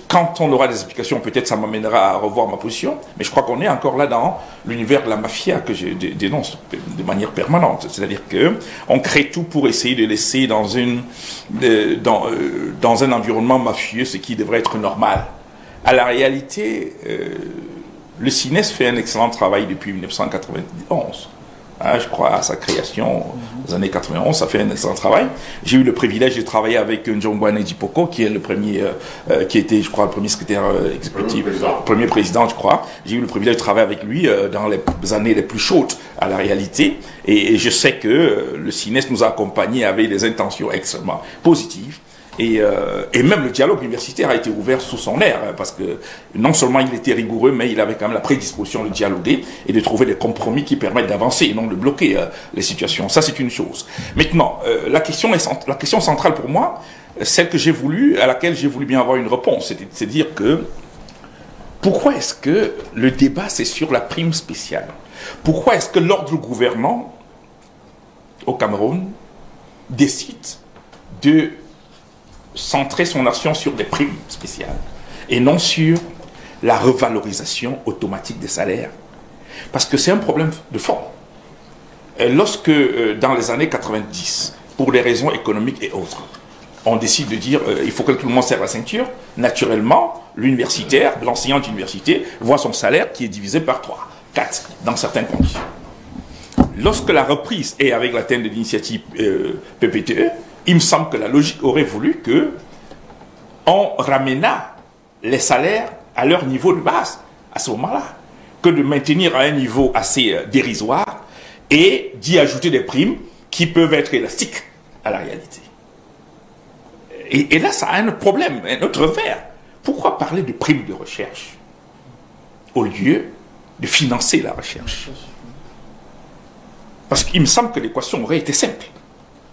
quand on aura des explications, peut-être ça m'amènera à revoir ma position, mais je crois qu'on est encore là dans l'univers de la mafia que je dénonce de manière permanente. C'est-à-dire qu'on crée tout pour essayer de laisser dans un environnement mafieux ce qui devrait être normal. À la réalité, le CINES fait un excellent travail depuis 1991. Je crois à sa création aux années 91, ça fait un excellent travail. J'ai eu le privilège de travailler avec Njongwane Djipoko, qui est le premier, qui était, je crois, le premier secrétaire exécutif, premier président, je crois. J'ai eu le privilège de travailler avec lui dans les années les plus chaudes à la réalité. Et je sais que le CINES nous a accompagnés avec des intentions extrêmement positives. Et même le dialogue universitaire a été ouvert sous son air, parce que non seulement il était rigoureux, mais il avait quand même la prédisposition de dialoguer et de trouver des compromis qui permettent d'avancer et non de bloquer les situations. Ça, c'est une chose. Maintenant, la question centrale pour moi, celle que j'ai voulu, à laquelle j'ai voulu bien avoir une réponse, c'est dire que pourquoi est-ce que le débat c'est sur la prime spéciale? Pourquoi est-ce que l'ordre gouvernant au Cameroun décide de centrer son action sur des primes spéciales et non sur la revalorisation automatique des salaires. Parce que c'est un problème de fond. Lorsque, dans les années 90, pour des raisons économiques et autres, on décide de dire il faut que tout le monde serre la ceinture, naturellement, l'universitaire, l'enseignant d'université, voit son salaire qui est divisé par 3, 4, dans certaines conditions. Lorsque la reprise est avec l'atteinte de l'initiative PPTE, il me semble que la logique aurait voulu que on ramena les salaires à leur niveau de base à ce moment-là, que de maintenir à un niveau assez dérisoire et d'y ajouter des primes qui peuvent être élastiques à la réalité. Et là, ça a un problème, un autre revers. Pourquoi parler de primes de recherche au lieu de financer la recherche? Parce qu'il me semble que l'équation aurait été simple.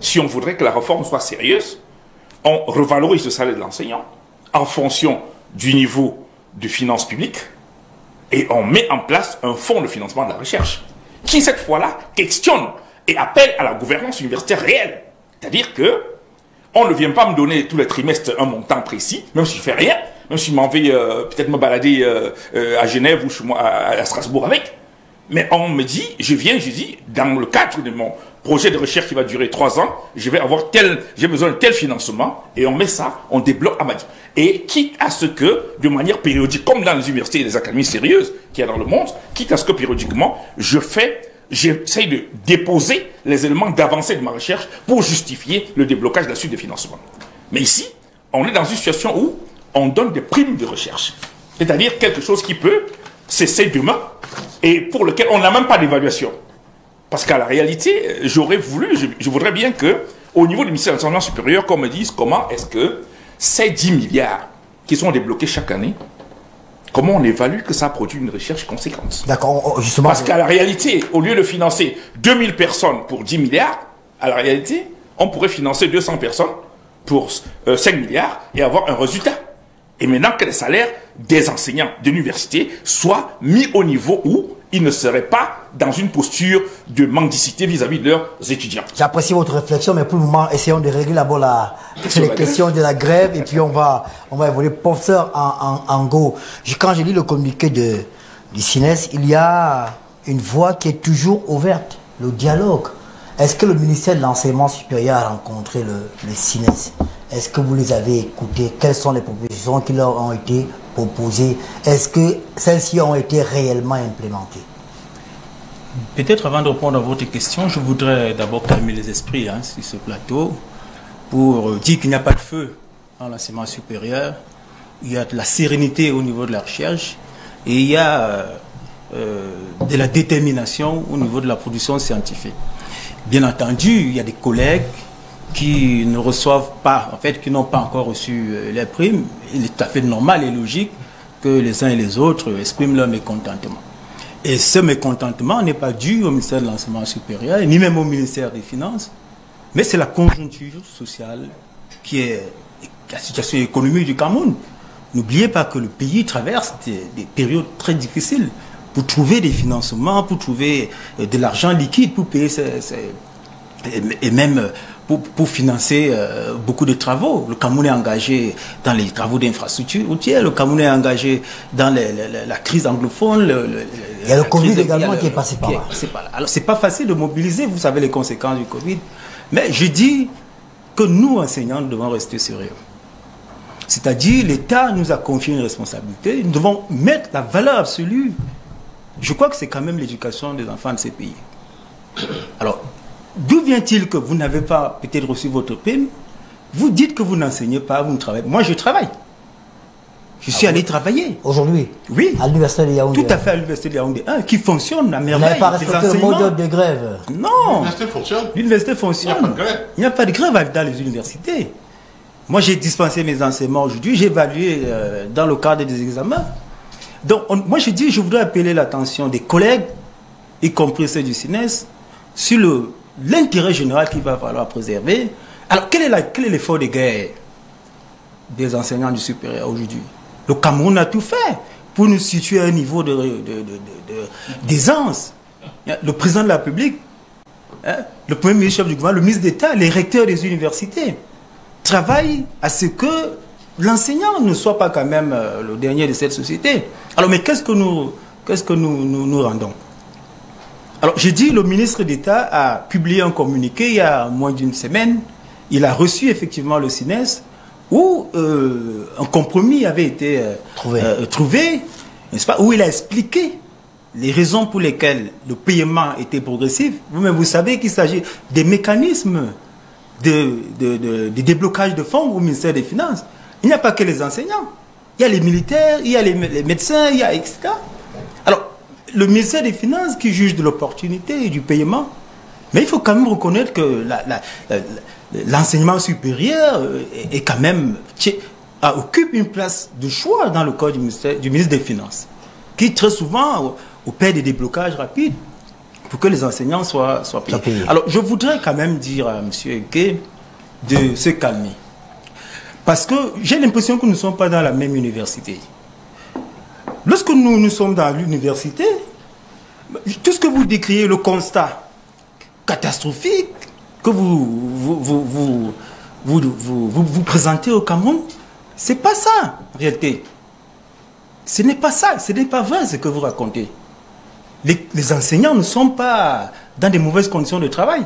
Si on voudrait que la réforme soit sérieuse, on revalorise le salaire de l'enseignant en fonction du niveau de finances publiques et on met en place un fonds de financement de la recherche qui, cette fois-là, questionne et appelle à la gouvernance universitaire réelle. C'est-à-dire que on ne vient pas me donner tous les trimestres un montant précis, même si je ne fais rien, même si je m'en vais peut-être me balader à Genève ou chez moi, à Strasbourg avec. Mais on me dit, je dis, dans le cadre de mon projet de recherche qui va durer 3 ans, j'ai besoin de tel financement, et on met ça, on débloque à Madi. Et quitte à ce que, de manière périodique, comme dans les universités et les académies sérieuses qu'il y a dans le monde, quitte à ce que périodiquement, j'essaye de déposer les éléments d'avancée de ma recherche pour justifier le déblocage de la suite des financements. Mais ici, on est dans une situation où on donne des primes de recherche. C'est-à-dire quelque chose qui peut cesser demain et pour lequel on n'a même pas d'évaluation. Parce qu'à la réalité, je voudrais bien que, au niveau du ministère de l'Enseignement supérieur, qu'on me dise comment est-ce que ces 10 milliards qui sont débloqués chaque année, comment on évalue que ça produit une recherche conséquente? D'accord, justement. Parce qu'à la réalité, au lieu de financer 2000 personnes pour 10 milliards, à la réalité, on pourrait financer 200 personnes pour 5 milliards et avoir un résultat. Et maintenant que les salaires des enseignants de l'université soient mis au niveau où ils ne seraient pas dans une posture de mendicité vis-à-vis de leurs étudiants. J'apprécie votre réflexion, mais pour le moment, essayons de régler d'abord les questions de la grève et puis on va évoluer. Professeur Ango, quand je lis le communiqué du CINES, il y a une voie qui est toujours ouverte, le dialogue. Est-ce que le ministère de l'Enseignement supérieur a rencontré le CINES? Est-ce que vous les avez écoutés? Quelles sont les propositions qui leur ont été proposées? Est-ce que celles-ci ont été réellement implémentées? Peut-être avant de répondre à votre question, je voudrais d'abord calmer les esprits sur ce plateau pour dire qu'il n'y a pas de feu dans l'enseignement supérieur. Il y a de la sérénité au niveau de la recherche et il y a de la détermination au niveau de la production scientifique. Bien entendu, il y a des collègues qui ne reçoivent pas, en fait, qui n'ont pas encore reçu les primes. Il est tout à fait normal et logique que les uns et les autres expriment leur mécontentement. Et ce mécontentement n'est pas dû au ministère de l'Enseignement supérieur, ni même au ministère des Finances, mais c'est la conjoncture sociale qui est la situation économique du Cameroun. N'oubliez pas que le pays traverse des périodes très difficiles pour trouver des financements, pour trouver de l'argent liquide, pour payer et même pour financer beaucoup de travaux. Le Cameroun est engagé dans les travaux d'infrastructure routière, le Cameroun est engagé dans la crise anglophone. Il y a le Covid également qui est passé par là. Alors c'est pas facile de mobiliser, vous savez les conséquences du Covid. Mais je dis que nous, enseignants, nous devons rester sérieux. C'est-à-dire, l'État nous a confié une responsabilité, nous devons mettre la valeur absolue. Je crois que c'est quand même l'éducation des enfants de ces pays. Alors, d'où vient-il que vous n'avez pas peut-être reçu votre prime? Vous dites que vous n'enseignez pas, vous ne travaillez pas. Moi, je travaille. Je suis allé travailler. Aujourd'hui? Oui. À l'université de Yaoundé? Tout à fait, à l'université de Yaoundé 1, qui fonctionne à merveille. Vous n'avez pas respecté le mode de grève? Non. L'université fonctionne. L'université fonctionne. Il n'y a pas de grève. Il n'y a pas de grève dans les universités. Moi, j'ai dispensé mes enseignements aujourd'hui, j'ai évalué dans le cadre des examens. Donc, moi, je dis, je voudrais appeler l'attention des collègues, y compris ceux du CINES, sur l'intérêt général qu'il va falloir préserver. Alors, quel est l'effort de guerre des enseignants du supérieur aujourd'hui? Le Cameroun a tout fait pour nous situer à un niveau d'aisance. Le président de la République, le premier ministre chef du gouvernement, le ministre d'État, les recteurs des universités. travaille à ce que l'enseignant ne soit pas quand même le dernier de cette société. Alors, mais qu'est-ce que nous rendons? Alors, j'ai dit, le ministre d'État a publié un communiqué il y a moins d'une semaine. Il a reçu effectivement le SINES où un compromis avait été trouvé, n'est-ce pas, où il a expliqué les raisons pour lesquelles le paiement était progressif. Vous-même, vous savez qu'il s'agit des mécanismes de déblocage de fonds au ministère des Finances. Il n'y a pas que les enseignants. Il y a les militaires, il y a les médecins, il y a etc. Alors, le ministère des Finances qui juge de l'opportunité et du paiement, mais il faut quand même reconnaître que l'enseignement supérieur est quand même, occupe une place de choix dans le corps du ministre des Finances, qui très souvent opère des déblocages rapides pour que les enseignants soient payés. Alors, je voudrais quand même dire à M. Eke de se calmer. Parce que j'ai l'impression que nous ne sommes pas dans la même université. Lorsque nous sommes dans l'université, tout ce que vous décrivez, le constat catastrophique que vous présentez au Cameroun, c'est pas ça, en réalité. Ce n'est pas ça, ce n'est pas vrai ce que vous racontez. Les enseignants ne sont pas dans des mauvaises conditions de travail.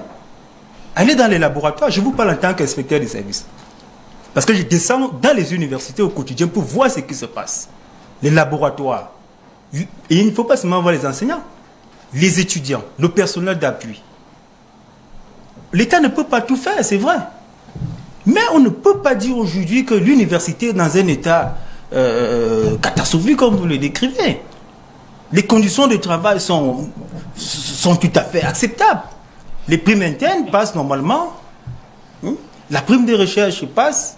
Allez dans les laboratoires, je vous parle en tant qu'inspecteur des services. Parce que je descends dans les universités au quotidien pour voir ce qui se passe. Les laboratoires. Et il ne faut pas seulement voir les enseignants, les étudiants, le personnel d'appui. L'État ne peut pas tout faire, c'est vrai. Mais on ne peut pas dire aujourd'hui que l'université est dans un état catastrophique comme vous le décrivez. Les conditions de travail sont tout à fait acceptables. Les primes internes passent normalement. La prime de recherche passe.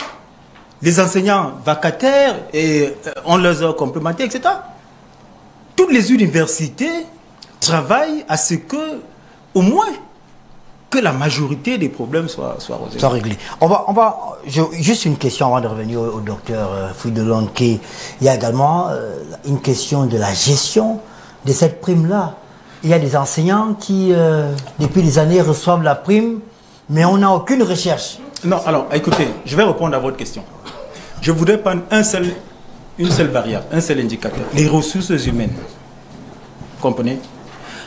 Les enseignants vacataires ont leurs heures complémentaires, etc. Toutes les universités travaillent à ce que, au moins, que la majorité des problèmes soient réglés. Juste une question avant de revenir au docteur Fridolin. Il y a également une question de la gestion de cette prime-là. Il y a des enseignants qui, depuis des années, reçoivent la prime, mais on n'a aucune recherche. Non, alors, écoutez, je vais répondre à votre question. Je voudrais prendre une seule variable, un seul indicateur, les ressources humaines. Vous comprenez?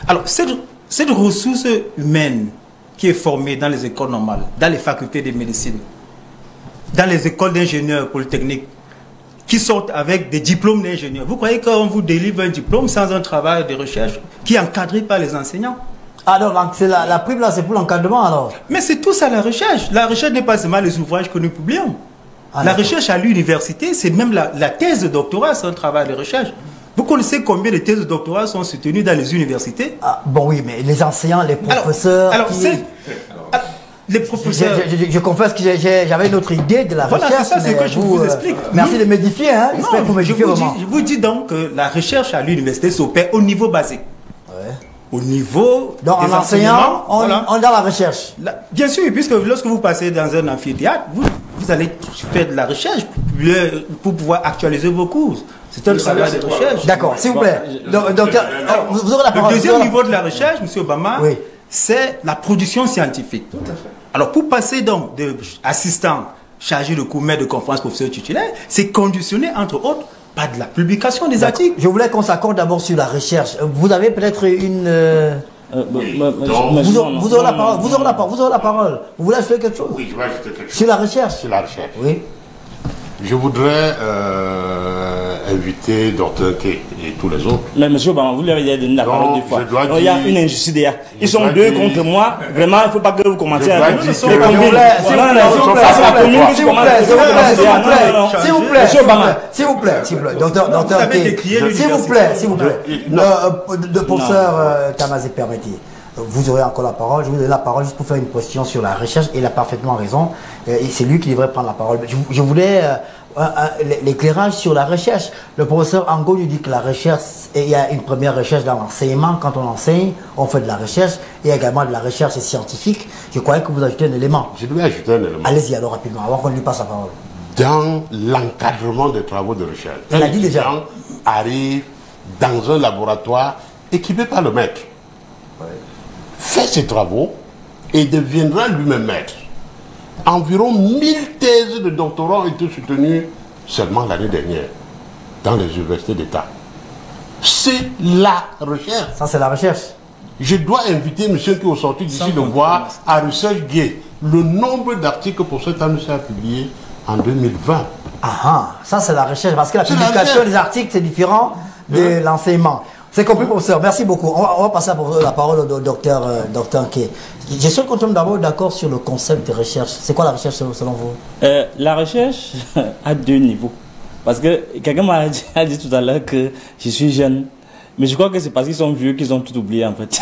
Alors, cette ressource humaine qui est formée dans les écoles normales, dans les facultés de médecine, dans les écoles d'ingénieurs polytechniques, qui sortent avec des diplômes d'ingénieurs. Vous croyez qu'on vous délivre un diplôme sans un travail de recherche qui est encadré par les enseignants? Alors, donc la prime là, c'est pour l'encadrement alors? Mais c'est tout ça la recherche. La recherche n'est pas seulement les ouvrages que nous publions. La recherche à l'université, c'est même la thèse de doctorat, c'est un travail de recherche. Vous connaissez combien de thèses de doctorat sont soutenues dans les universités? Bon oui, mais les enseignants, les professeurs... les professeurs... Je confesse que j'avais une autre idée de la recherche. Voilà, c'est ça, c'est que je vous explique. Merci de m'édifier, hein. Je vous dis donc que la recherche à l'université s'opère au niveau basique. Au niveau des enseignants, on est dans la recherche. Bien sûr, puisque lorsque vous passez dans un amphithéâtre, vous allez faire de la recherche pour pouvoir actualiser vos cours. C'est un travail de recherche. D'accord, s'il vous plaît. Docteur, vous aurez la parole. Le deuxième niveau de la recherche, M. Obama, c'est la production scientifique. Tout à fait. Alors, pour passer donc d'assistant chargé de cours, maître de conférence, professeur titulaire, c'est conditionné, entre autres, pas de la publication des articles. Je voulais qu'on s'accorde d'abord sur la recherche. Vous avez peut-être une... vous aurez la parole. Vous aurez la parole. Vous voulez ajouter quelque chose? Oui, je vais ajouter quelque chose. Sur la recherche? Sur la recherche. Oui. Je voudrais inviter Dr. K et tous les autres. Mais monsieur Obama, vous lui avez donné la parole deux fois. Il y a une injustice derrière. Ils sont deux contre moi. Vraiment, il ne faut pas que vous commentiez à dire. S'il vous plaît, monsieur Obama. S'il vous plaît, docteur K. S'il vous plaît. Le professeur Tamazé, permettez. Vous aurez encore la parole. Je vous donne la parole juste pour faire une question sur la recherche. Il a parfaitement raison. Et c'est lui qui devrait prendre la parole. Je voulais l'éclairage sur la recherche. Le professeur Ango nous dit que la recherche, il y a une première recherche dans l'enseignement. Quand on enseigne, on fait de la recherche. Il y a également de la recherche scientifique. Je croyais que vous ajoutez un élément. Je devais ajouter un élément. Allez-y alors rapidement, avant qu'on lui passe la parole. Dans l'encadrement des travaux de recherche, il a dit déjà. Arrive dans un laboratoire équipé par le maître. Fait ses travaux et deviendra lui-même maître. environ 1000 thèses de doctorants ont été soutenues seulement l'année dernière dans les universités d'État. C'est la recherche. Ça, c'est la recherche. Je dois inviter monsieur qui est sorti d'ici de voir à Research Gate le nombre d'articles pour cette année publié en 2020. Ah, ça c'est la recherche, parce que la publication des articles c'est différent de l'enseignement. C'est compris, professeur. Merci beaucoup. On va passer la parole au docteur Nkeh. Je suis d'abord d'accord sur le concept de recherche. C'est quoi la recherche selon vous? La recherche a deux niveaux. Parce que quelqu'un m'a dit tout à l'heure que je suis jeune. Mais je crois que c'est parce qu'ils sont vieux qu'ils ont tout oublié en fait.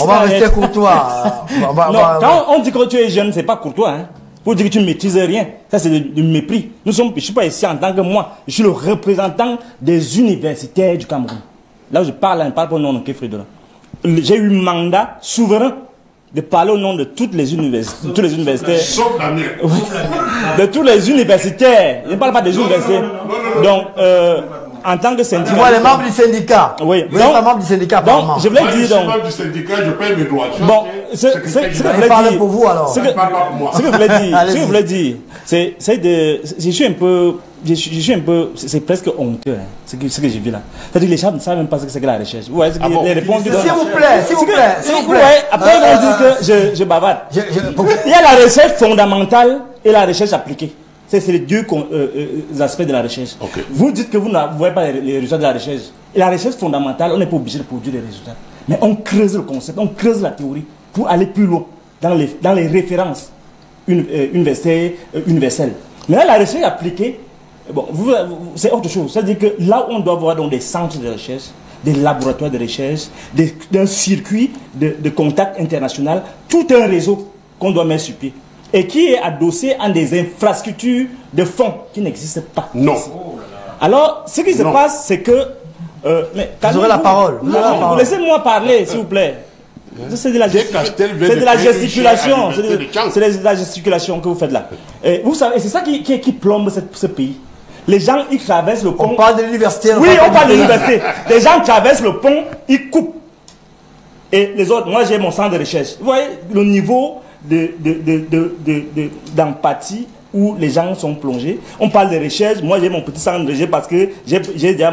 On va rester courtois. Quand on dit que tu es jeune, c'est pas courtois. Hein. Pour dire que tu ne maîtrises rien, ça c'est du mépris. Je ne suis pas ici en tant que moi, je suis le représentant des universitaires du Cameroun. Là où je parle, je parle pour le nom de Nkeh Fridolin. J'ai eu mandat souverain de parler au nom de toutes les universités. Tous les universitaires. Sauf la mienne. De tous les universitaires. Je ne parle pas des universités. Donc, en tant que syndicat. Tu vois les membres du syndicat. Oui. Vous n'êtes pas membre du syndicat, apparemment. Je voulais dire. Je suis membre du syndicat, je paye mes droits. Bon, ce que je voulais dire. Pour vous alors. Ce que je voulais dire, c'est je suis un peu, c'est presque honteux, hein, ce que j'ai vu là. C'est-à-dire que les gens ne savent même pas ce que c'est que la recherche. Ouais, les réponses. S'il vous plaît. Après, ils vont dire que je bavarde. Il y a la recherche fondamentale et la recherche appliquée. C'est les deux aspects de la recherche. Okay. Vous dites que vous ne voyez pas les résultats de la recherche. Et la recherche fondamentale, on n'est pas obligé de produire des résultats. Mais on creuse le concept, on creuse la théorie pour aller plus loin dans les références universelles. Mais là, la recherche appliquée, bon, c'est autre chose. C'est-à-dire que là où on doit avoir donc des centres de recherche, des laboratoires de recherche, d'un circuit de contact international, tout un réseau qu'on doit mettre sur pied. Et qui est adossé à des infrastructures de fonds qui n'existent pas. Non. Alors, ce qui se passe, c'est que... vous aurez la parole. Laissez-moi parler, s'il vous plaît. C'est de la gesticulation. C'est de la gesticulation que vous faites là. Et vous savez, c'est ça qui plombe ce pays. Les gens, ils traversent le pont. On parle de l'université. Oui, on parle de l'université. Les gens traversent le pont, ils coupent. Et les autres, moi j'ai mon centre de recherche. Vous voyez le niveau d'empathie où les gens sont plongés. On parle de recherche. Moi j'ai mon petit centre de recherche parce que j'ai déjà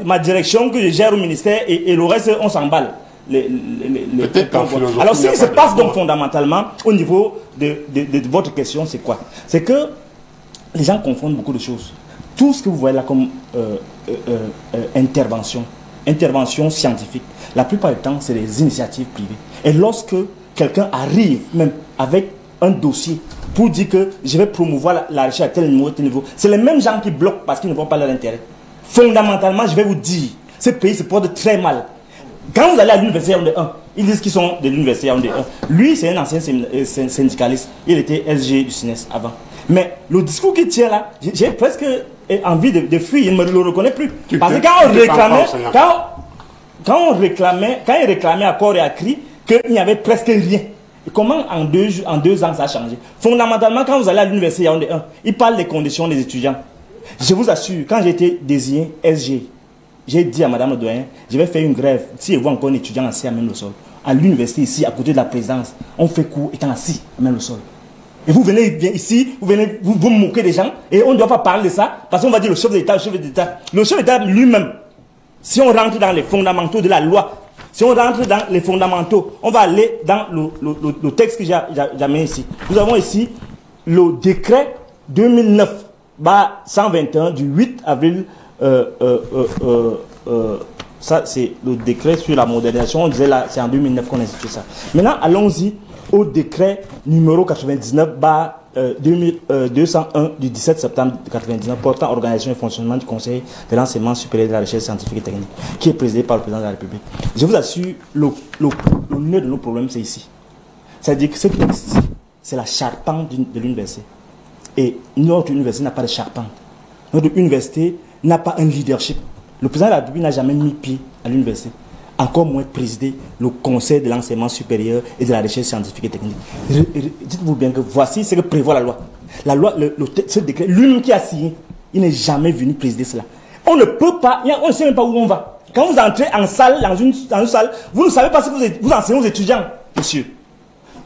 ma direction que je gère au ministère et le reste on s'emballe. Alors ce qui se passe donc fondamentalement au niveau de votre question, c'est quoi? C'est que les gens confondent beaucoup de choses. Tout ce que vous voyez là comme intervention scientifique, la plupart du temps c'est des initiatives privées. Et lorsque quelqu'un arrive même avec un dossier pour dire que je vais promouvoir la recherche à tel niveau, c'est les mêmes gens qui bloquent parce qu'ils ne voient pas leur intérêt. Fondamentalement, je vais vous dire, ce pays se porte très mal. Quand vous allez à l'université Yaoundé 1, ils disent qu'ils sont de l'université Yaoundé 1. Lui, c'est un ancien syndicaliste. Il était SG du SNES avant. Mais le discours qu'il tient là, j'ai presque envie de fuir. Il ne me le reconnaît plus. Parce que quand il réclamait à corps et à cri qu'il n'y avait presque rien. Et comment en deux ans ça a changé? Fondamentalement, quand vous allez à l'université Yaoundé 1, il parle des conditions des étudiants. Je vous assure, quand j'ai été désigné SG, j'ai dit à Madame le doyen, je vais faire une grève. Si je vois encore un étudiant assis à même le sol, à l'université ici, à côté de la présidence, on fait cours étant assis à même le sol. Et vous venez ici, vous moquez des gens, et on ne doit pas parler de ça, parce qu'on va dire le chef d'État, le chef d'État. Le chef d'État lui-même, si on rentre dans les fondamentaux de la loi, si on rentre dans les fondamentaux, on va aller dans le texte que j'ai mis ici. Nous avons ici le décret 2009-121 du 8 avril. Ça c'est le décret sur la modernisation. On disait là, c'est en 2009 qu'on a institué ça. Maintenant, allons-y au décret numéro 99-201 du 17 septembre 1999 portant organisation et fonctionnement du Conseil de l'enseignement supérieur de la recherche scientifique et technique, qui est présidé par le président de la République. Je vous assure, le nœud de nos problèmes, c'est ici. C'est-à-dire que ce texte, c'est la charpente de l'université. Et notre université n'a pas de charpente. Notre université n'a pas un leadership. Le président de la République n'a jamais mis pied à l'université. Encore moins présider le Conseil de l'enseignement supérieur et de la recherche scientifique et technique. Dites-vous bien que voici ce que prévoit la loi. La loi, ce décret, lui-même qui a signé, il n'est jamais venu présider cela. On ne peut pas, on ne sait même pas où on va. Quand vous entrez en salle, dans une salle, vous ne savez pas ce que vous enseignez aux étudiants, monsieur.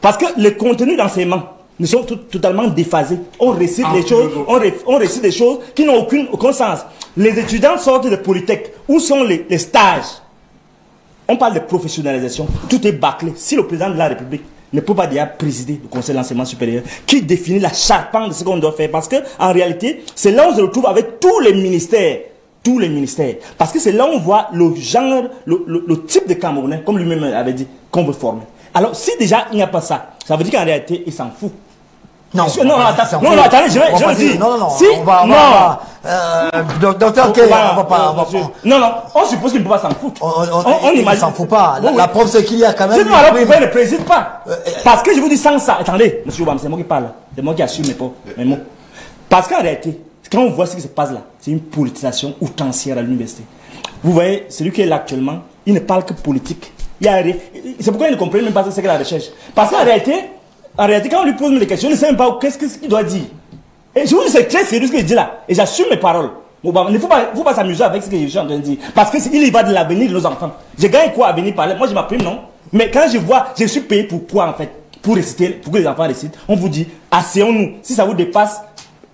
Parce que les contenus d'enseignement ne sont totalement déphasés. On récite les choses, on récite des choses qui n'ont aucun sens. Les étudiants sortent de Polytech. Où sont les stages? On parle de professionnalisation. Tout est bâclé. Si le président de la République ne peut pas déjà présider le Conseil de l'enseignement supérieur, qui définit la charpente de ce qu'on doit faire, parce que en réalité, c'est là où on se retrouve avec tous les ministères. Tous les ministères. Parce que c'est là où on voit le genre, le type de Camerounais, comme lui-même avait dit, qu'on veut former. Alors, si déjà il n'y a pas ça, ça veut dire qu'en réalité, il s'en fout. Non, attendez, je vais dire. Non, si, docteur K, on va pas. Non, on suppose qu'il ne peut pas s'en foutre. On imagine. Il s'en fout pas. La preuve, c'est qu'il y a quand même. Sinon, alors pourquoi il ne préside pas? Parce que je vous dis sans ça. Attendez, monsieur Obama, c'est moi qui parle. C'est moi qui assume mes mots. Parce qu'en réalité, quand on voit ce qui se passe là, c'est une politisation outrancière à l'université. Vous voyez, celui qui est là actuellement, il ne parle que politique. C'est pourquoi il ne comprend même pas ce qu'est la recherche. Parce qu'en réalité, quand on lui pose des questions, il ne sait même pas qu'est-ce qu'il doit dire. Et je vous dis, c'est très sérieux ce que je dis là. Et j'assume mes paroles. Il ne faut pas s'amuser avec ce que je suis en train de dire. Parce qu'il y va de l'avenir de nos enfants. Je gagne quoi à venir parler? Moi, je m'apprime, non? Mais quand je vois, je suis payé pour quoi en fait? Pour réciter, pour que les enfants récitent. On vous dit, asseyons-nous. Si ça vous dépasse,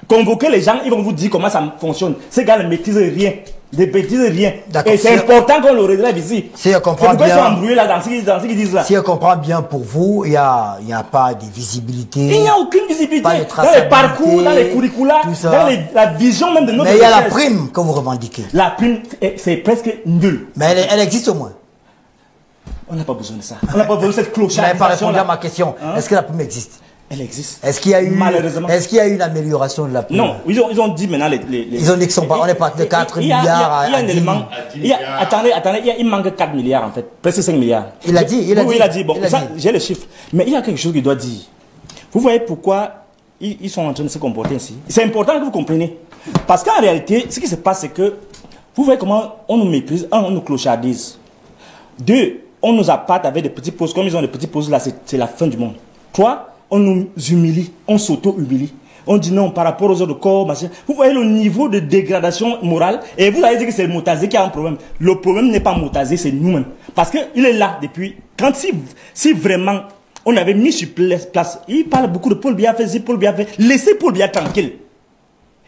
convoquez les gens, ils vont vous dire comment ça fonctionne. Ces gars ne maîtrisent rien. Ne maîtrisent rien. Et c'est important qu'on le relève ici. Si je comprends bien. Ils sont embrouillés là dans ce qu'ils disent là. Si je comprends bien pour vous, il n'y a pas de visibilité. Il n'y a aucune visibilité. Dans les parcours, dans les curricula, dans la vision même de notre. Mais il y a la prime que vous revendiquez. La prime, c'est presque nul. Mais elle existe au moins. On n'a pas besoin de ça. On n'a pas besoin de cette clochardisation. Vous n'avez pas répondu à ma question. Est-ce que la prime existe? Elle existe. Est-ce qu'il y a eu, malheureusement. Est-ce qu'il y a eu une amélioration de la prime? Non, ils ont dit maintenant Ils ont dit qu'on est parti de 4 milliards à 10 milliards. Attendez, il manque 4 milliards en fait, presque 5 milliards. Il a dit, il a dit, bon, j'ai les chiffres. Mais il y a quelque chose qu'il doit dire. Vous voyez pourquoi ils sont en train de se comporter ainsi? C'est important que vous compreniez. Parce qu'en réalité, ce qui se passe, c'est que vous voyez comment on nous méprise, on nous clochardise. 2, on nous appâte avec des petits postes, comme ils ont des petits postes là, c'est la fin du monde. 3, on nous humilie, on s'auto-humilie. On dit non par rapport aux autres corps, machin. Vous voyez le niveau de dégradation morale. Et vous allez dire que c'est Motazé qui a un problème. Le problème n'est pas Motazé, c'est nous-mêmes. Parce qu'il est là depuis. Si vraiment on avait mis sur place, il parle beaucoup de Paul Biya, Paul Biya, laissez Paul Biya tranquille.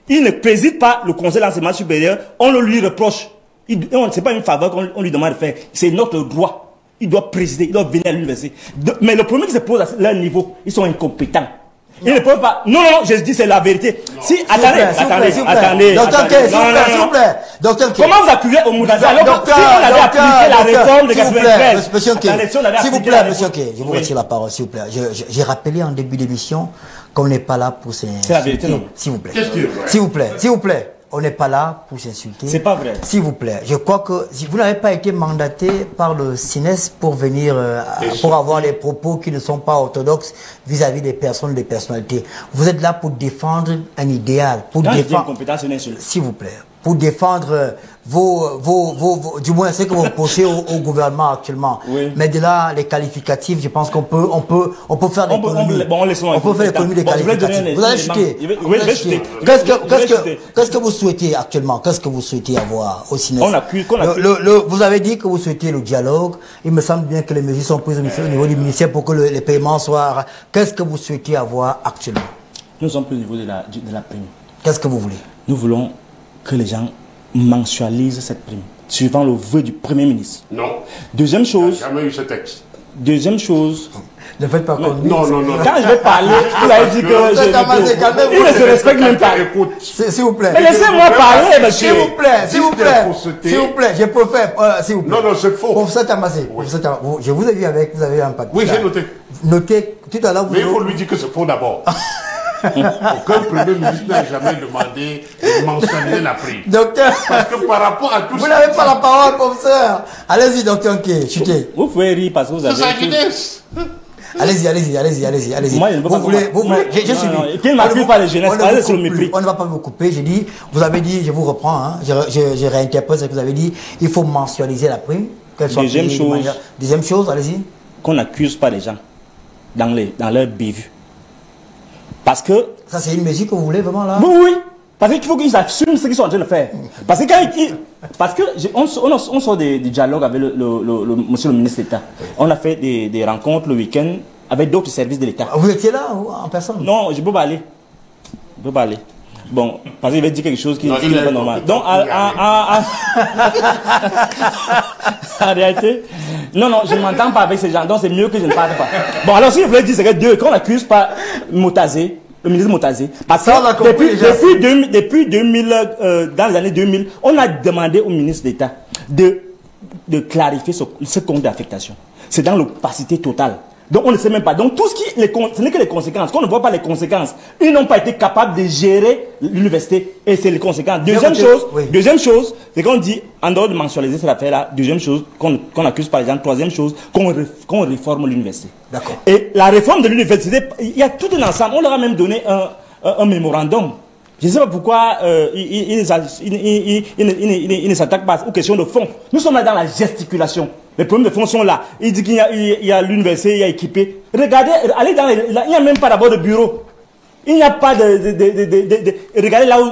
Il ne préside pas le Conseil de l'enseignement supérieur, on le lui reproche. Ce n'est pas une faveur qu'on lui demande de faire, c'est notre droit. Il doit présider, il doit venir à l'université. Mais le problème qui se pose à leur niveau, ils sont incompétents. Ils ne peuvent pas. Non, je dis c'est la vérité. Si, attendez. Docteur K, s'il vous plaît. Docteur K. Comment vous accusez au Moudazé alors que si on avait appliqué la réforme de 93? Monsieur K, s'il vous plaît, monsieur K, je vous retire la parole, s'il vous plaît. J'ai rappelé en début d'émission qu'on n'est pas là pour s'insulter. C'est la vérité, non? S'il vous plaît. S'il vous plaît. On n'est pas là pour s'insulter. C'est pas vrai. S'il vous plaît, je crois que si vous n'avez pas été mandaté par le CINES pour venir, pour avoir les propos qui ne sont pas orthodoxes vis-à-vis des personnes, des personnalités. Vous êtes là pour défendre un idéal, pour défendre. S'il vous plaît, pour défendre du moins ce que vous reprochez au gouvernement actuellement. Oui. Mais de là, les qualificatifs, je pense qu'on peut faire des économies. On peut faire l'économie des qualificatifs. Vous allez chuter. Qu'est-ce que vous souhaitez actuellement? Qu'est-ce que vous souhaitez avoir au CINES? Vous avez dit que vous souhaitez le dialogue. Il me semble bien que les mesures sont prises au niveau du ministère pour que les paiements soient. Qu'est-ce que vous souhaitez avoir actuellement? Nous sommes plus au niveau de la prime. Qu'est-ce que vous voulez? Nous voulons que les gens mensualisent cette prime, suivant le vœu du Premier ministre. Non. Deuxième chose. Il n'y a jamais eu ce texte. Deuxième chose. Ne faites pas comme non. Quand je vais parler, vous avez dit que il ne se respecte même pas. S'il vous plaît. Mais laissez-moi parler, monsieur. S'il vous plaît, je préfère, s'il vous plaît. Non, c'est faux. Professeur Tamazé, je vous ai vu avec, vous avez un papier. Oui, j'ai noté. Notez, tout à l'heure, mais il faut lui dire que c'est faux d'abord. Aucun Premier ministre n'a jamais demandé de mentionner la prime. Docteur, parce que par rapport à tout vous n'avez pas la parole, professeur. Allez-y, docteur K, chutez. Vous pouvez rire parce que vous avez. Allez-y. Moi, je ne veux pas. Vous voulez. Je suis. Qu'il m'accuse pas les jeunesses, c'est le mépris. On ne va pas vous couper. J'ai dit, vous avez dit, je vous reprends, hein, je réinterprète ce que vous avez dit. Il faut mensualiser la prime. Deuxième chose, allez-y. Qu'on n'accuse pas les gens dans leur bévue. Parce que... Ça, c'est une mesure que vous voulez vraiment là? Oui. Parce qu'il faut qu'ils assument ce qu'ils sont en train de faire. Parce que on sort des dialogues avec monsieur le ministre d'État. On a fait des rencontres le week-end avec d'autres services de l'État. Vous étiez là en personne? Non, je ne peux pas aller. Je ne peux pas aller. Bon, parce qu'il va dire quelque chose qui n'est pas normal. Donc, en réalité, non, je ne m'entends pas avec ces gens, donc c'est mieux que je ne parle pas. Bon, alors si je voulais dire, c'est que deux, qu'on n'accuse pas Motazé, le ministre Motazé, parce que depuis 2000, dans les années 2000, on a demandé au ministre d'État de clarifier ce compte d'affectation. C'est dans l'opacité totale. Donc on ne sait même pas. Donc tout ce ce n'est que les conséquences. Qu'on ne voit pas les conséquences. Ils n'ont pas été capables de gérer l'université. Et c'est les conséquences. Deuxième chose, c'est qu'on dit, en dehors de mensualiser cette affaire-là, deuxième chose, qu'on accuse par exemple, troisième chose, qu'on réforme l'université. D'accord. Et la réforme de l'université, il y a tout un ensemble. On leur a même donné un mémorandum. Je ne sais pas pourquoi ils ne s'attaquent pas aux questions de fond. Nous sommes là dans la gesticulation. Les problèmes de fond sont là. Il dit qu'il y a l'université, il y a équipé. Regardez, allez dans il n'y a même pas d'abord de bureau. Il n'y a pas regardez là où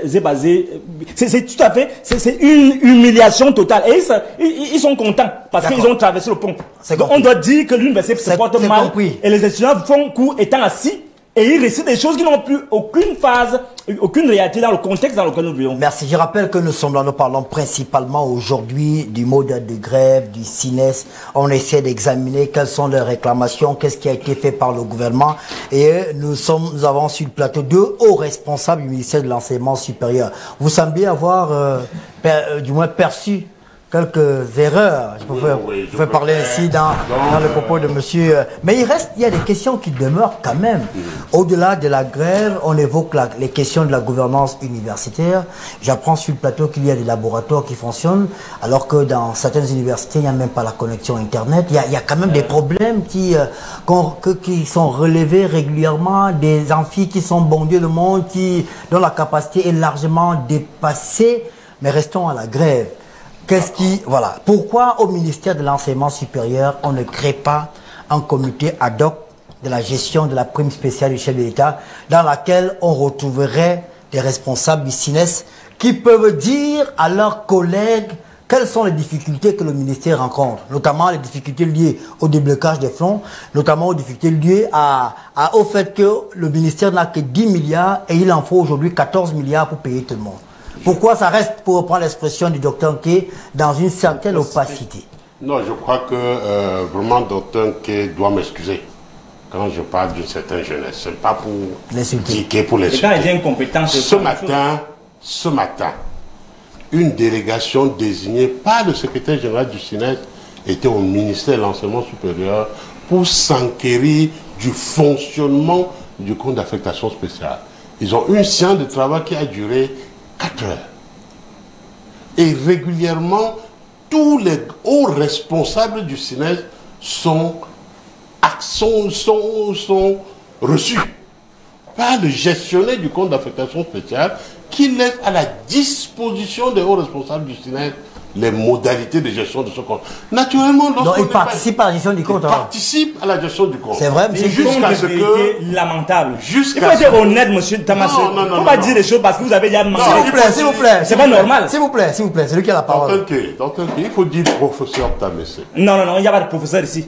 c'est basé. C'est tout à fait, c'est une humiliation totale. Et ils sont contents parce qu'ils ont traversé le pont. Donc on doit dire que l'université se porte mal. Et les étudiants font cours étant assis. Et ils récitent des choses qui n'ont plus aucune phase, aucune réalité dans le contexte dans lequel nous vivons. Merci. Je rappelle que nous sommes là, nous parlons principalement aujourd'hui du mode de grève, du CINES. On essaie d'examiner quelles sont les réclamations, qu'est-ce qui a été fait par le gouvernement. Et nous avons sur le plateau deux hauts responsables du ministère de l'Enseignement supérieur. Vous semblez avoir, du moins, perçu quelques erreurs. Je pouvais parler ici dans le propos de monsieur. Mais il y a des questions qui demeurent quand même. Au-delà de la grève, on évoque les questions de la gouvernance universitaire. J'apprends sur le plateau qu'il y a des laboratoires qui fonctionnent, alors que dans certaines universités, il n'y a même pas la connexion Internet. Il y a quand même des problèmes qui sont relevés régulièrement, des amphis qui sont bondés de monde, dont la capacité est largement dépassée. Mais restons à la grève. Voilà. Pourquoi au ministère de l'Enseignement supérieur, on ne crée pas un comité ad hoc de la gestion de la prime spéciale du chef de l'État, dans laquelle on retrouverait des responsables du CINES qui peuvent dire à leurs collègues quelles sont les difficultés que le ministère rencontre, notamment les difficultés liées au déblocage des fonds, notamment aux difficultés liées au fait que le ministère n'a que 10 milliards et il en faut aujourd'hui 14 milliards pour payer tout le monde. Pourquoi ça reste, pour reprendre l'expression du docteur Nké, dans une certaine opacité? Non, je crois que vraiment docteur Nké doit m'excuser quand je parle d'une certaine jeunesse. Ce n'est pas pour l'insulter, pour l'insulter. Quand il y a une compétence... Ce matin, une délégation désignée par le secrétaire général du CINES était au ministère de l'Enseignement supérieur pour s'enquérir du fonctionnement du compte d'affectation spéciale. Ils ont une séance de travail qui a duré 4 heures. Et régulièrement, tous les hauts responsables du CINES sont reçus par le gestionnaire du compte d'affectation spéciale qui laisse à la disposition des hauts responsables du CINES les modalités de gestion de ce compte. Naturellement, il participe à la gestion du compte. Il participe à la gestion du compte. C'est vrai, mais c'est jusqu'à ce que lamentable. Il faut être honnête, monsieur Tamassé. Il ne faut pas dire des choses parce que vous avez déjà mangé. S'il vous plaît. C'est pas normal. S'il vous plaît, c'est lui qui a la parole. Docteur Nké, il faut dire professeur Tamassé. Non, il n'y a pas de professeur ici.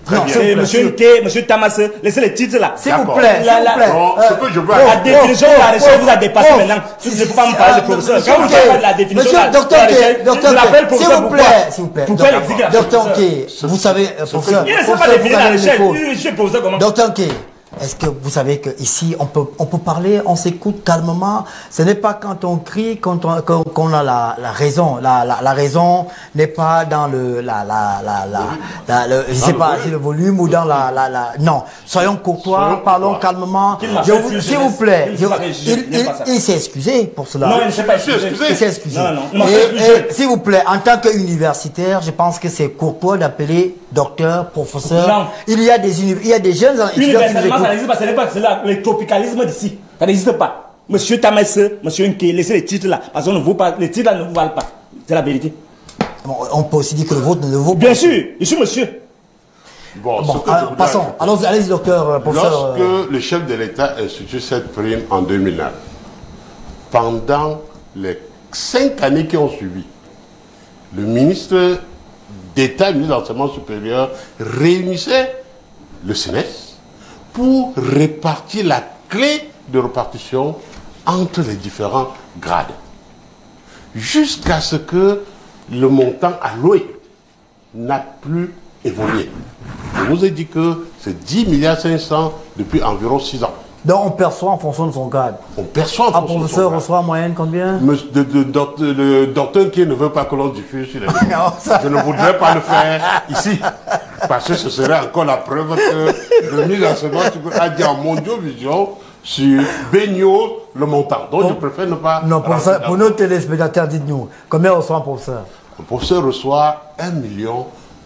Monsieur Nké, monsieur Tamassé, laissez les titres là. S'il vous plaît. Ce que je veux... La définition de la recherche vous a dépassé maintenant. Il ne faut pas me parler de professeur. Quand vous parlez de la définition de la recherche, je l'appelle professeur. S'il vous plaît. Pourquoi il exige la Docteur Nké, vous savez, professeur... Il ne sait pas définir la recherche. Je suis professeur comment? Docteur Nké, est-ce que vous savez qu'ici, on peut parler, on s'écoute calmement. Ce n'est pas quand on crie qu'on a la raison. La raison n'est pas dans je sais pas, si le volume ou dans non, soyons courtois, parlons calmement. S'il vous plaît, il s'est excusé pour cela. Non, il ne s'est pas excusé. Il s'est excusé. Non. Et s'il vous plaît, en tant qu'universitaire, je pense que c'est courtois d'appeler docteur, professeur. Non. Il y a des jeunes étudiants qui nous écoutent. Ça n'existe pas, ce n'est pas le tropicalisme d'ici. Ça n'existe pas. Monsieur Tamasse, monsieur Nké, laissez les titres là. Parce que les titres là ne vous valent pas. C'est la vérité. Bon, on peut aussi dire que le vôtre ne le vaut pas. Bien sûr, je suis monsieur. Bon, passons. Allez-y, docteur, professeur. Lorsque le chef de l'État institue cette prime en 2009, pendant les 5 années qui ont suivi, le ministre d'État, le ministre de l'Enseignement supérieur, réunissait le SNES pour répartir la clé de répartition entre les différents grades. Jusqu'à ce que le montant alloué n'a plus évolué. Je vous ai dit que c'est 10 milliards 500 depuis environ 6 ans. Donc on perçoit en fonction de son grade. On perçoit en fonction de son grade. Un professeur reçoit en moyenne combien? Le docteur qui ne veut pas que l'on diffuse sur les médias. Je ne voudrais pas le faire ici. Parce que ce serait encore la preuve que le ministre de l'enseignement a dit en Mondiovision sur Benio le montant. Donc je préfère ne pas... Non, pour nos téléspectateurs, dites-nous, combien reçoit un professeur? Un professeur reçoit 1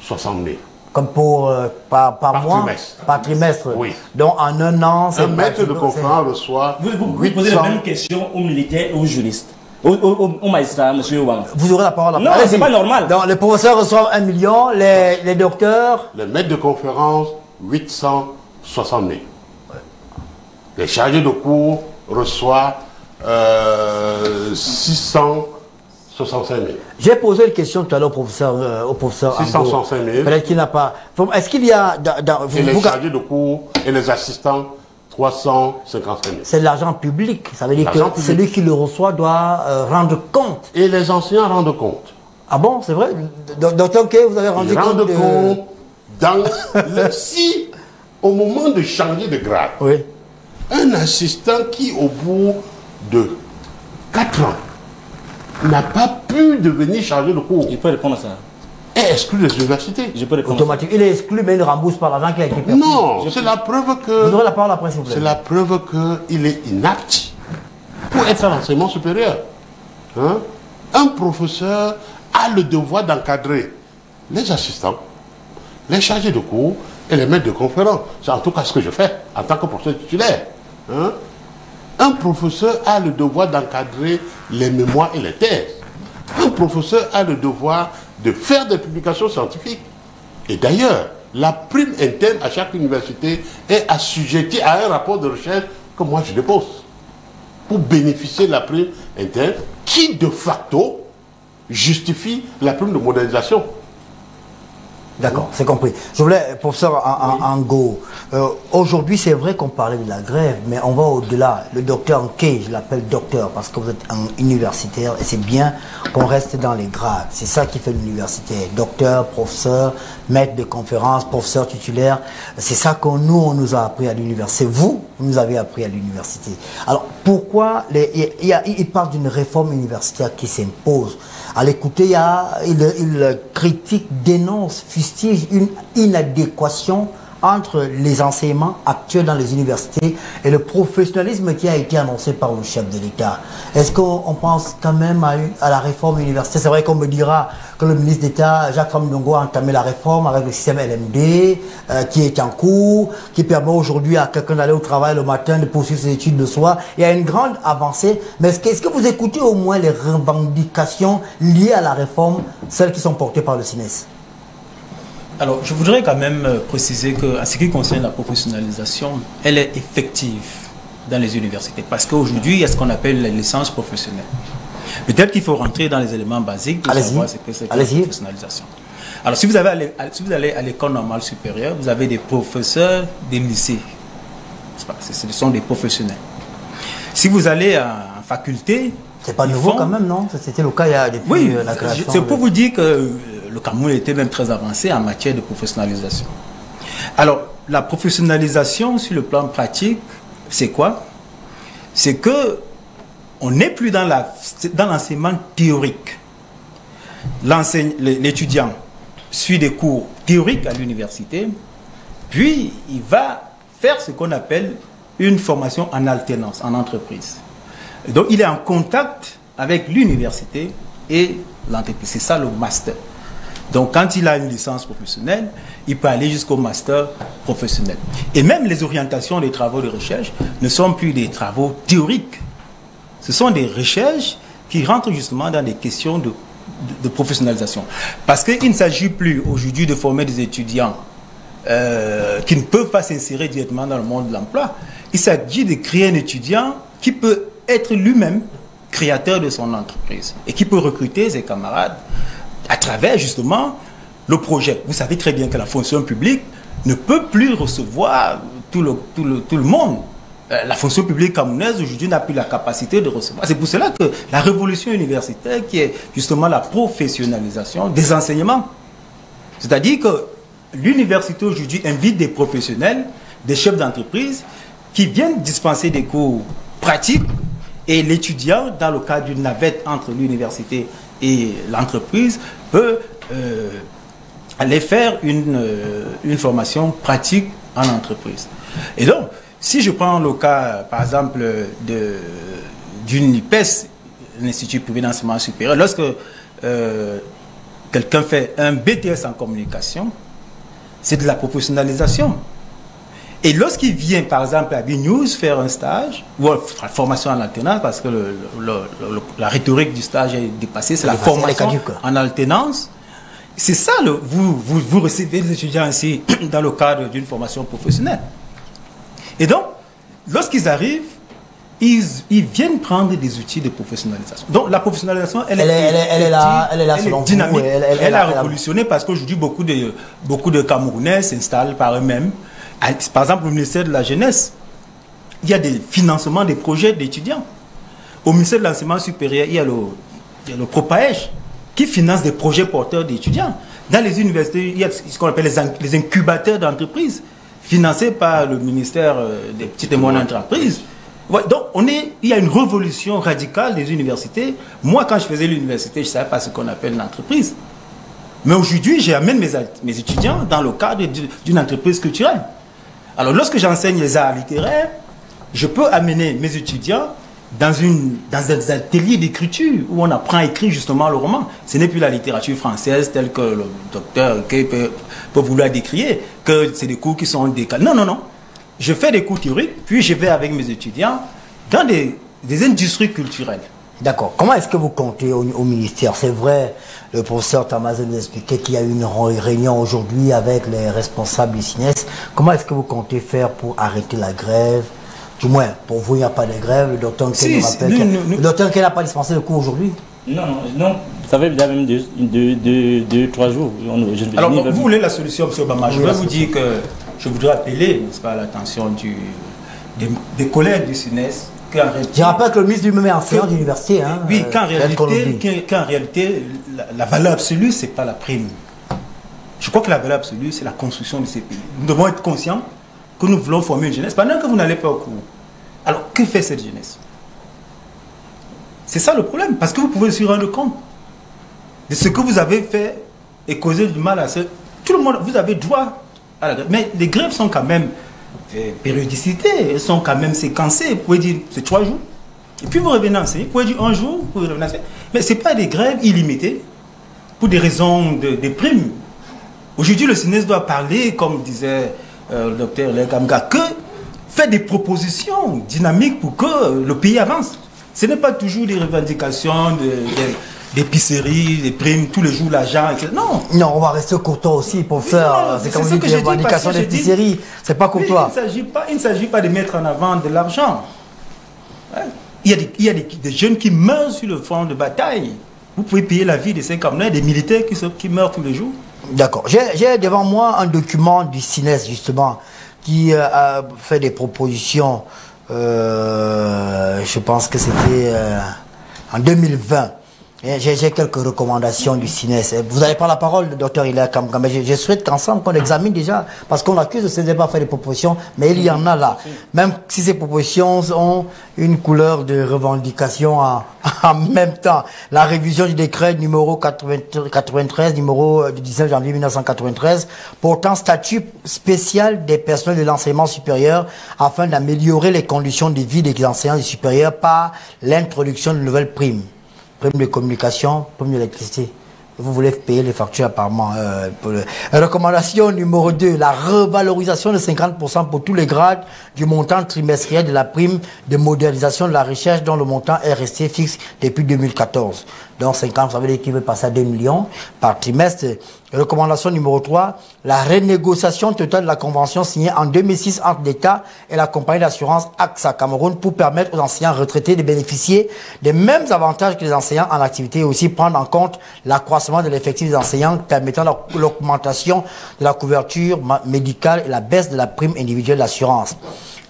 060 000. Comme pour par mois, trimestre. Par trimestre. Oui. Donc en un an, c'est... Un maître de conférence reçoit... Vous posez la même question aux militaires et aux juristes. Aux magistrats, M. Ouang. Vous aurez la parole après. Non, c'est pas normal. Donc les professeurs reçoivent 1 million, les docteurs... Les maîtres de conférence, 860 000. Les chargés de cours reçoivent 665 000. J'ai posé une question tout à l'heure au professeur 665 000. Peut-être qu'il n'a pas... Est-ce qu'il y a... Et les chargés de cours et les assistants, 355 000. C'est de l'argent public. Ça veut dire que celui qui le reçoit doit rendre compte. Et les enseignants rendent compte. Ah bon, c'est vrai? Docteur K, vous avez rendu compte de... dans si, au moment de changer de grade, oui. Un assistant qui, au bout de 4 ans, n'a pas pu devenir chargé de cours. Il peut répondre à ça. Est exclu des universités. Je peux répondre. Automatique. Il est exclu, mais il ne rembourse pas l'argent qui a été perdu. Non, c'est la preuve que... Vous aurez la parole après, s'il vous plaît. C'est la preuve qu'il est inapte pour être à l'enseignement supérieur. Hein? Un professeur a le devoir d'encadrer les assistants, les chargés de cours et les maîtres de conférence. C'est en tout cas ce que je fais en tant que professeur titulaire. Hein? Un professeur a le devoir d'encadrer les mémoires et les thèses. Un professeur a le devoir de faire des publications scientifiques. Et d'ailleurs, la prime interne à chaque université est assujettie à un rapport de recherche que moi je dépose pour bénéficier de la prime interne qui de facto justifie la prime de modernisation. D'accord, c'est compris. Je voulais, professeur Ango, aujourd'hui c'est vrai qu'on parlait de la grève, mais on va au-delà. Le docteur Nkei, je l'appelle docteur parce que vous êtes un universitaire et c'est bien qu'on reste dans les grades. C'est ça qui fait l'université. Docteur, professeur, maître de conférence, professeur titulaire. C'est ça qu'on nous a appris à l'université. Vous nous avez appris à l'université. Alors pourquoi il parle d'une réforme universitaire qui s'impose? À l'écouter, il critique, dénonce, fustige une inadéquation entre les enseignements actuels dans les universités et le professionnalisme qui a été annoncé par le chef de l'État. Est-ce qu'on pense quand même à la réforme universitaire? C'est vrai qu'on me dira que le ministre d'État, Jacques Famdongo, a entamé la réforme avec le système LMD qui est en cours, qui permet aujourd'hui à quelqu'un d'aller au travail le matin, de poursuivre ses études de soir. Il y a une grande avancée, mais est-ce que vous écoutez au moins les revendications liées à la réforme, celles qui sont portées par le SNES? Alors, je voudrais quand même préciser qu'en ce qui concerne la professionnalisation, elle est effective dans les universités. Parce qu'aujourd'hui, il y a ce qu'on appelle les licences professionnelles. Peut-être qu'il faut rentrer dans les éléments basiques pour savoir ce que c'est que la professionnalisation. Alors, si vous allez à l'école normale supérieure, vous avez des professeurs des lycées. Ce sont des professionnels. Si vous allez en faculté... C'est pas nouveau quand même, non? C'était le cas depuis la création. C'est pour vous dire que le Cameroun était même très avancé en matière de professionnalisation. Alors, la professionnalisation sur le plan pratique, c'est quoi? C'est que on n'est plus dans l'enseignement théorique. L'étudiant suit des cours théoriques à l'université, puis il va faire ce qu'on appelle une formation en alternance, en entreprise. Donc, il est en contact avec l'université et l'entreprise. C'est ça le master. Donc, quand il a une licence professionnelle, il peut aller jusqu'au master professionnel. Et même les orientations des travaux de recherche ne sont plus des travaux théoriques. Ce sont des recherches qui rentrent justement dans des questions de professionnalisation. Parce qu'il ne s'agit plus aujourd'hui de former des étudiants qui ne peuvent pas s'insérer directement dans le monde de l'emploi. Il s'agit de créer un étudiant qui peut être lui-même créateur de son entreprise et qui peut recruter ses camarades à travers justement le projet. Vous savez très bien que la fonction publique ne peut plus recevoir tout le monde. La fonction publique camerounaise aujourd'hui n'a plus la capacité de recevoir. C'est pour cela que la révolution universitaire, qui est justement la professionnalisation des enseignements, c'est-à-dire que l'université aujourd'hui invite des professionnels, des chefs d'entreprise qui viennent dispenser des cours pratiques, et l'étudiant, dans le cadre d'une navette entre l'université et l'entreprise, peut aller faire une formation pratique en entreprise. Et donc, si je prends le cas, par exemple, d'une IPES, l'Institut privé d'enseignement supérieur, lorsque quelqu'un fait un BTS en communication, c'est de la professionnalisation. Et lorsqu'il vient, par exemple, à BNews faire un stage, ou une formation en alternance, parce que la rhétorique du stage est dépassée, c'est la formation en alternance. C'est ça, vous recevez des étudiants ici dans le cadre d'une formation professionnelle. Et donc, lorsqu'ils arrivent, ils viennent prendre des outils de professionnalisation. Donc, la professionnalisation, elle est là dynamique. Elle a révolutionné parce qu'aujourd'hui, beaucoup de Camerounais s'installent par eux-mêmes. Par exemple, au ministère de la Jeunesse, il y a des financements des projets d'étudiants. Au ministère de l'Enseignement supérieur, il y a le PROPAEJ qui finance des projets porteurs d'étudiants. Dans les universités, il y a ce qu'on appelle les incubateurs d'entreprises, financés par le ministère des petites et moyennes entreprises. Ouais, donc, il y a une révolution radicale des universités. Moi, quand je faisais l'université, je ne savais pas ce qu'on appelle une entreprise. Mais aujourd'hui, j'amène mes étudiants dans le cadre d'une entreprise culturelle. Alors, lorsque j'enseigne les arts littéraires, je peux amener mes étudiants dans un atelier d'écriture où on apprend à écrire justement le roman. Ce n'est plus la littérature française telle que le docteur Kay peut vouloir décrire, que c'est des cours qui sont décalés. Non, non, non. Je fais des cours théoriques, puis je vais avec mes étudiants dans des industries culturelles. D'accord. Comment est-ce que vous comptez au ministère? C'est vrai, le professeur Tamazel nous expliquait qu'il y a eu une réunion aujourd'hui avec les responsables du SINES. Comment est-ce que vous comptez faire pour arrêter la grève? Du moins, pour vous, il n'y a pas de grève. Le docteur Nkei nous rappelle le docteur Nkei n'a pas dispensé le cours aujourd'hui. Non, non. Ça fait déjà même 2-3 jours. Alors, vous voulez la solution, M. Obama. Je vais vous dire que je voudrais appeler, n'est-ce pas, l'attention des collègues du SINES. Je rappelle que le ministre lui-même est enseignant d'université. Hein, oui, qu'en réalité, la valeur absolue, ce n'est pas la prime. Je crois que la valeur absolue, c'est la construction de ces pays. Nous devons être conscients que nous voulons former une jeunesse pendant que vous n'allez pas au cours. Alors, que fait cette jeunesse? C'est ça le problème, parce que vous pouvez se rendre compte de ce que vous avez fait et causer du mal à ce... Tout le monde, vous avez droit à la grève. Mais les grèves sont quand même périodicité, elles sont quand même séquencées. Vous pouvez dire, c'est 3 jours. Et puis vous revenez enseigner. Vous pouvez dire 1 jour, vous revenez enseigner. Mais ce n'est pas des grèves illimitées pour des raisons de primes. Aujourd'hui, le SINES doit parler, comme disait le docteur Legamga, que faire des propositions dynamiques pour que le pays avance. Ce n'est pas toujours des revendications d'épicerie, des primes, tous les jours l'argent, etc. Non. Non, on va rester courtois aussi pour faire. C'est comme des revendications d'épicerie. C'est pas courtois. Il ne s'agit pas de mettre en avant de l'argent. Ouais. Il y a des jeunes qui meurent sur le front de bataille. Vous pouvez payer la vie de ces Camerounais, des militaires qui meurent tous les jours. D'accord. J'ai devant moi un document du SINES, justement, qui a fait des propositions. Je pense que c'était en 2020. J'ai quelques recommandations du SINES. Vous n'avez pas la parole, docteur Hilaire Kamga, mais je souhaite qu'ensemble, qu'on examine déjà, parce qu'on accuse de ce débat faire des propositions, mais il y en a là. Même si ces propositions ont une couleur de revendication en même temps. La révision du décret numéro 93, numéro du 19 janvier 1993, portant statut spécial des personnels de l'enseignement supérieur afin d'améliorer les conditions de vie des enseignants du supérieur par l'introduction de nouvelles primes. Prime de communication, prime d'électricité. Vous voulez payer les factures apparemment. Recommandation numéro 2, la revalorisation de 50% pour tous les grades du montant trimestriel de la prime de modernisation de la recherche dont le montant est resté fixe depuis 2014. Donc 50, ça veut dire qu'il veut passer à 2 millions par trimestre. Recommandation numéro 3, la renégociation totale de la convention signée en 2006 entre l'État et la compagnie d'assurance AXA Cameroun pour permettre aux enseignants retraités de bénéficier des mêmes avantages que les enseignants en activité et aussi prendre en compte l'accroissement de l'effectif des enseignants permettant l'augmentation de la couverture médicale et la baisse de la prime individuelle d'assurance.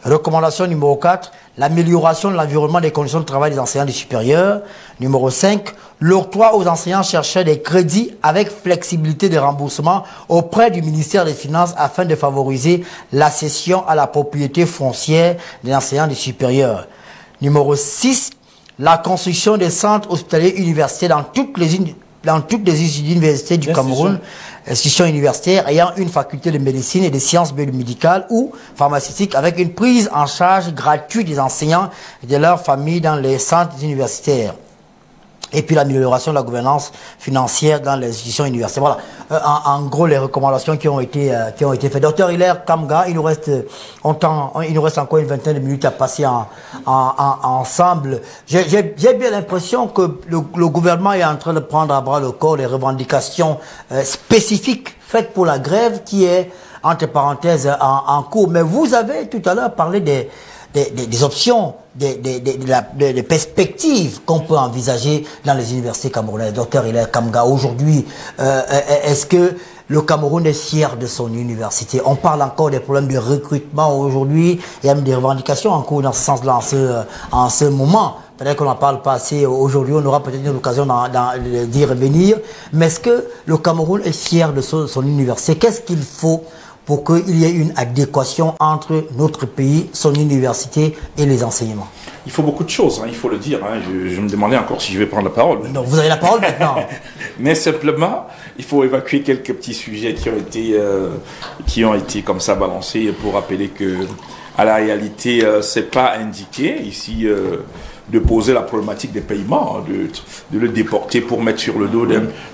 Recommandation numéro 4, l'amélioration de l'environnement des conditions de travail des enseignants du supérieur. Numéro 5, l'octroi aux enseignants-chercheurs des crédits avec flexibilité de remboursement auprès du ministère des Finances afin de favoriser l'accession à la propriété foncière des enseignants du supérieur. Numéro 6, la construction des centres hospitaliers universitaires dans toutes les universités du Cameroun, institutions universitaires ayant une faculté de médecine et de sciences biomédicales ou pharmaceutiques avec une prise en charge gratuite des enseignants et de leurs familles dans les centres universitaires. Et puis l'amélioration de la gouvernance financière dans les institutions universitaires. Voilà, en gros les recommandations qui ont été faites. Docteur Hilaire Kamga, il nous reste encore une vingtaine de minutes à passer ensemble. J'ai bien l'impression que le gouvernement est en train de prendre à bras le corps les revendications spécifiques faites pour la grève qui est entre parenthèses en cours. Mais vous avez tout à l'heure parlé des options, des perspectives qu'on peut envisager dans les universités camerounaises. Docteur Hilaire Kamga, aujourd'hui, est-ce que le Cameroun est fier de son université? On parle encore des problèmes de recrutement aujourd'hui, il y a même des revendications en cours dans ce sens-là en ce moment. Peut-être qu'on n'en parle pas assez aujourd'hui, on aura peut-être l'occasion d'y revenir. Mais est-ce que le Cameroun est fier de son université? Qu'est-ce qu'il faut pour qu'il y ait une adéquation entre notre pays, son université et les enseignements? Il faut beaucoup de choses, hein, il faut le dire. Hein. Je me demandais encore si je vais prendre la parole. Non, vous avez la parole maintenant. Mais simplement, il faut évacuer quelques petits sujets qui ont été comme ça balancés pour rappeler que, à la réalité, c'est pas indiqué ici de poser la problématique des paiements, de le déporter pour mettre sur le dos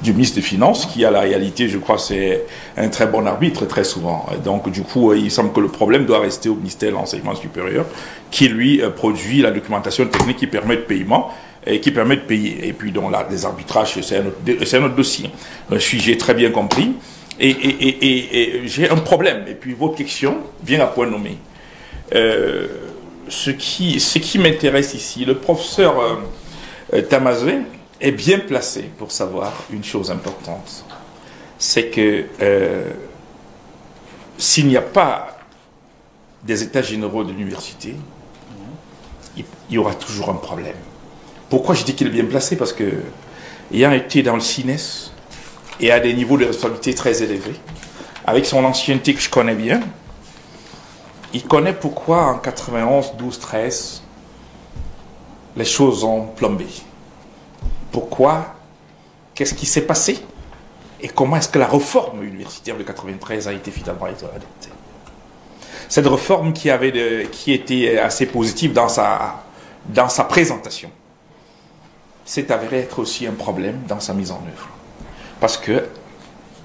du ministre des Finances, qui à la réalité, je crois, c'est un très bon arbitre très souvent. Donc du coup, il semble que le problème doit rester au ministère de l'Enseignement supérieur, qui lui produit la documentation technique qui permet de paiement et qui permet de payer. Et puis donc là, les arbitrages, c'est un autre dossier. Un sujet très bien compris. Et j'ai un problème. Et puis votre question vient à point nommé. Ce qui m'intéresse ici, le professeur Tamazé est bien placé pour savoir une chose importante. C'est que s'il n'y a pas des états généraux de l'université, il y aura toujours un problème. Pourquoi je dis qu'il est bien placé? Parce que, ayant été dans le CINES et à des niveaux de responsabilité très élevés, avec son ancienneté que je connais bien, il connaît pourquoi en 91, 12, 13, les choses ont plombé. Pourquoi? Qu'est-ce qui s'est passé? Et comment est-ce que la réforme universitaire de 93 a été finalement adoptée? Cette réforme qui était assez positive dans sa présentation s'est avérée être aussi un problème dans sa mise en œuvre. Parce que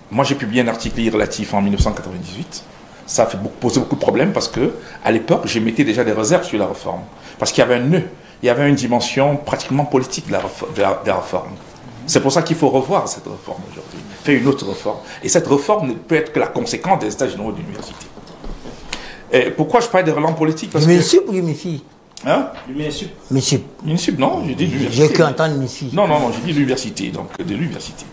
moi j'ai publié un article relatif en 1998. Ça a posé beaucoup de problèmes parce que, à l'époque, je mettais déjà des réserves sur la réforme. Parce qu'il y avait un nœud, il y avait une dimension pratiquement politique de la réforme. C'est pour ça qu'il faut revoir cette réforme aujourd'hui, faire une autre réforme. Et cette réforme ne peut être que la conséquence des états généraux de l'université. Pourquoi je parle de relance politique? Parce que... l'UMISUP ou l'UMIFI? Hein? l'UMISUP. l'UMISUP, non, j'ai dit l'université. J'ai cru entendre l'UMIFI. Non, j'ai dit l'université, donc de l'université.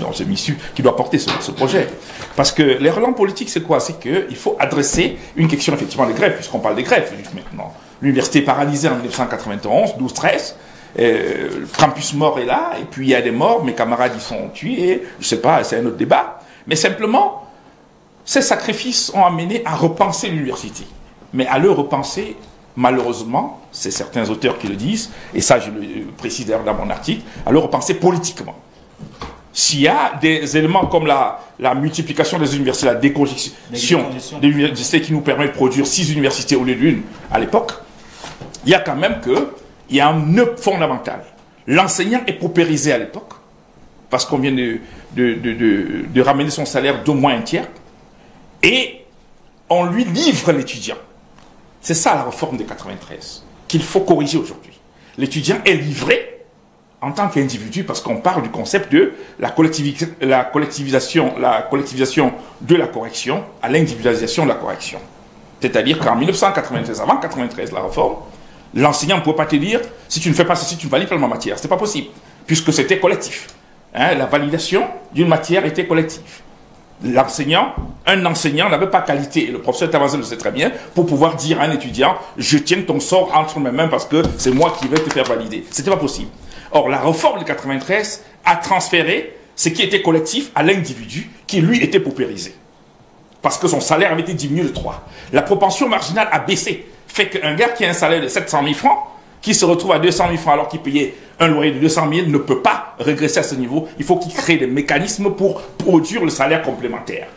Donc c'est l'UMISUP qui doit porter ce projet. Parce que les relents politiques, c'est quoi? C'est qu'il faut adresser une question effectivement des grèves, puisqu'on parle des grèves juste maintenant. L'université paralysée en 1991, 12-13, le campus mort est là, et puis il y a des morts, mes camarades y sont tués, je ne sais pas, c'est un autre débat. Mais simplement, ces sacrifices ont amené à repenser l'université. Mais à le repenser, malheureusement, c'est certains auteurs qui le disent, et ça je le précise d'ailleurs dans mon article, à le repenser politiquement. S'il y a des éléments comme la multiplication des universités, la décongestion des universités qui nous permet de produire 6 universités au lieu d'une à l'époque, il y a quand même il y a un nœud fondamental. L'enseignant est paupérisé à l'époque, parce qu'on vient de ramener son salaire d'au moins un tiers, et on lui livre l'étudiant. C'est ça la réforme de 93, qu'il faut corriger aujourd'hui. L'étudiant est livré en tant qu'individu, parce qu'on parle du concept de la collectivisation de la correction à l'individualisation de la correction. C'est-à-dire qu'en 1993, avant 1993, la réforme, l'enseignant ne pouvait pas te dire, si tu ne fais pas ceci, tu ne valides pas ma matière. Ce n'est pas possible, puisque c'était collectif. Hein, la validation d'une matière était collective. Un enseignant n'avait pas qualité, et le professeur Tamazel le sait très bien, pour pouvoir dire à un étudiant, je tiens ton sort entre mes mains parce que c'est moi qui vais te faire valider. Ce n'était pas possible. Or, la réforme de 93 a transféré ce qui était collectif à l'individu, qui lui était paupérisé. Parce que son salaire avait été diminué de 3. La propension marginale a baissé. Fait qu'un gars qui a un salaire de 700 000 francs, qui se retrouve à 200 000 francs alors qu'il payait un loyer de 200 000, ne peut pas régresser à ce niveau. Il faut qu'il crée des mécanismes pour produire le salaire complémentaire.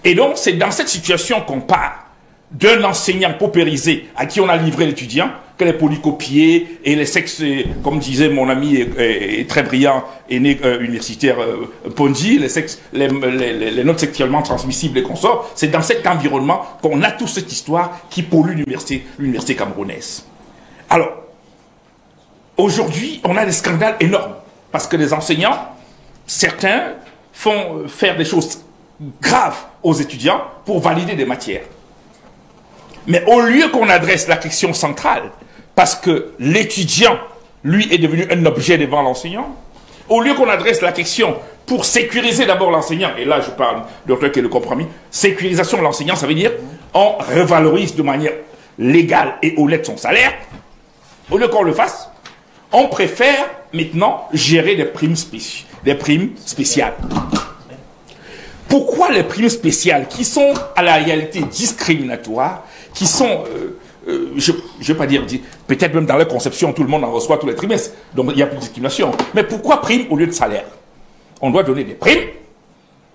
Et donc, c'est dans cette situation qu'on part d'un enseignant paupérisé à qui on a livré l'étudiant, que les polycopiés et les sexes, comme disait mon ami et très brillant aîné universitaire Ponji, les notes sexuellement transmissibles et consorts, c'est dans cet environnement qu'on a toute cette histoire qui pollue l'université camerounaise. Alors, aujourd'hui, on a des scandales énormes, parce que les enseignants, certains font faire des choses graves aux étudiants pour valider des matières. Mais au lieu qu'on adresse la question centrale, parce que l'étudiant, lui, est devenu un objet devant l'enseignant, au lieu qu'on adresse la question pour sécuriser d'abord l'enseignant, et là je parle de truc qui est le compromis, sécurisation de l'enseignant, ça veut dire on revalorise de manière légale et honnête son salaire, au lieu qu'on le fasse, on préfère maintenant gérer des primes spéciales. Pourquoi les primes spéciales, qui sont à la réalité discriminatoires, qui sont, je ne vais pas dire, peut-être même dans leur conception, tout le monde en reçoit tous les trimestres, donc il n'y a plus de discrimination. Mais pourquoi prime au lieu de salaire? On doit donner des primes,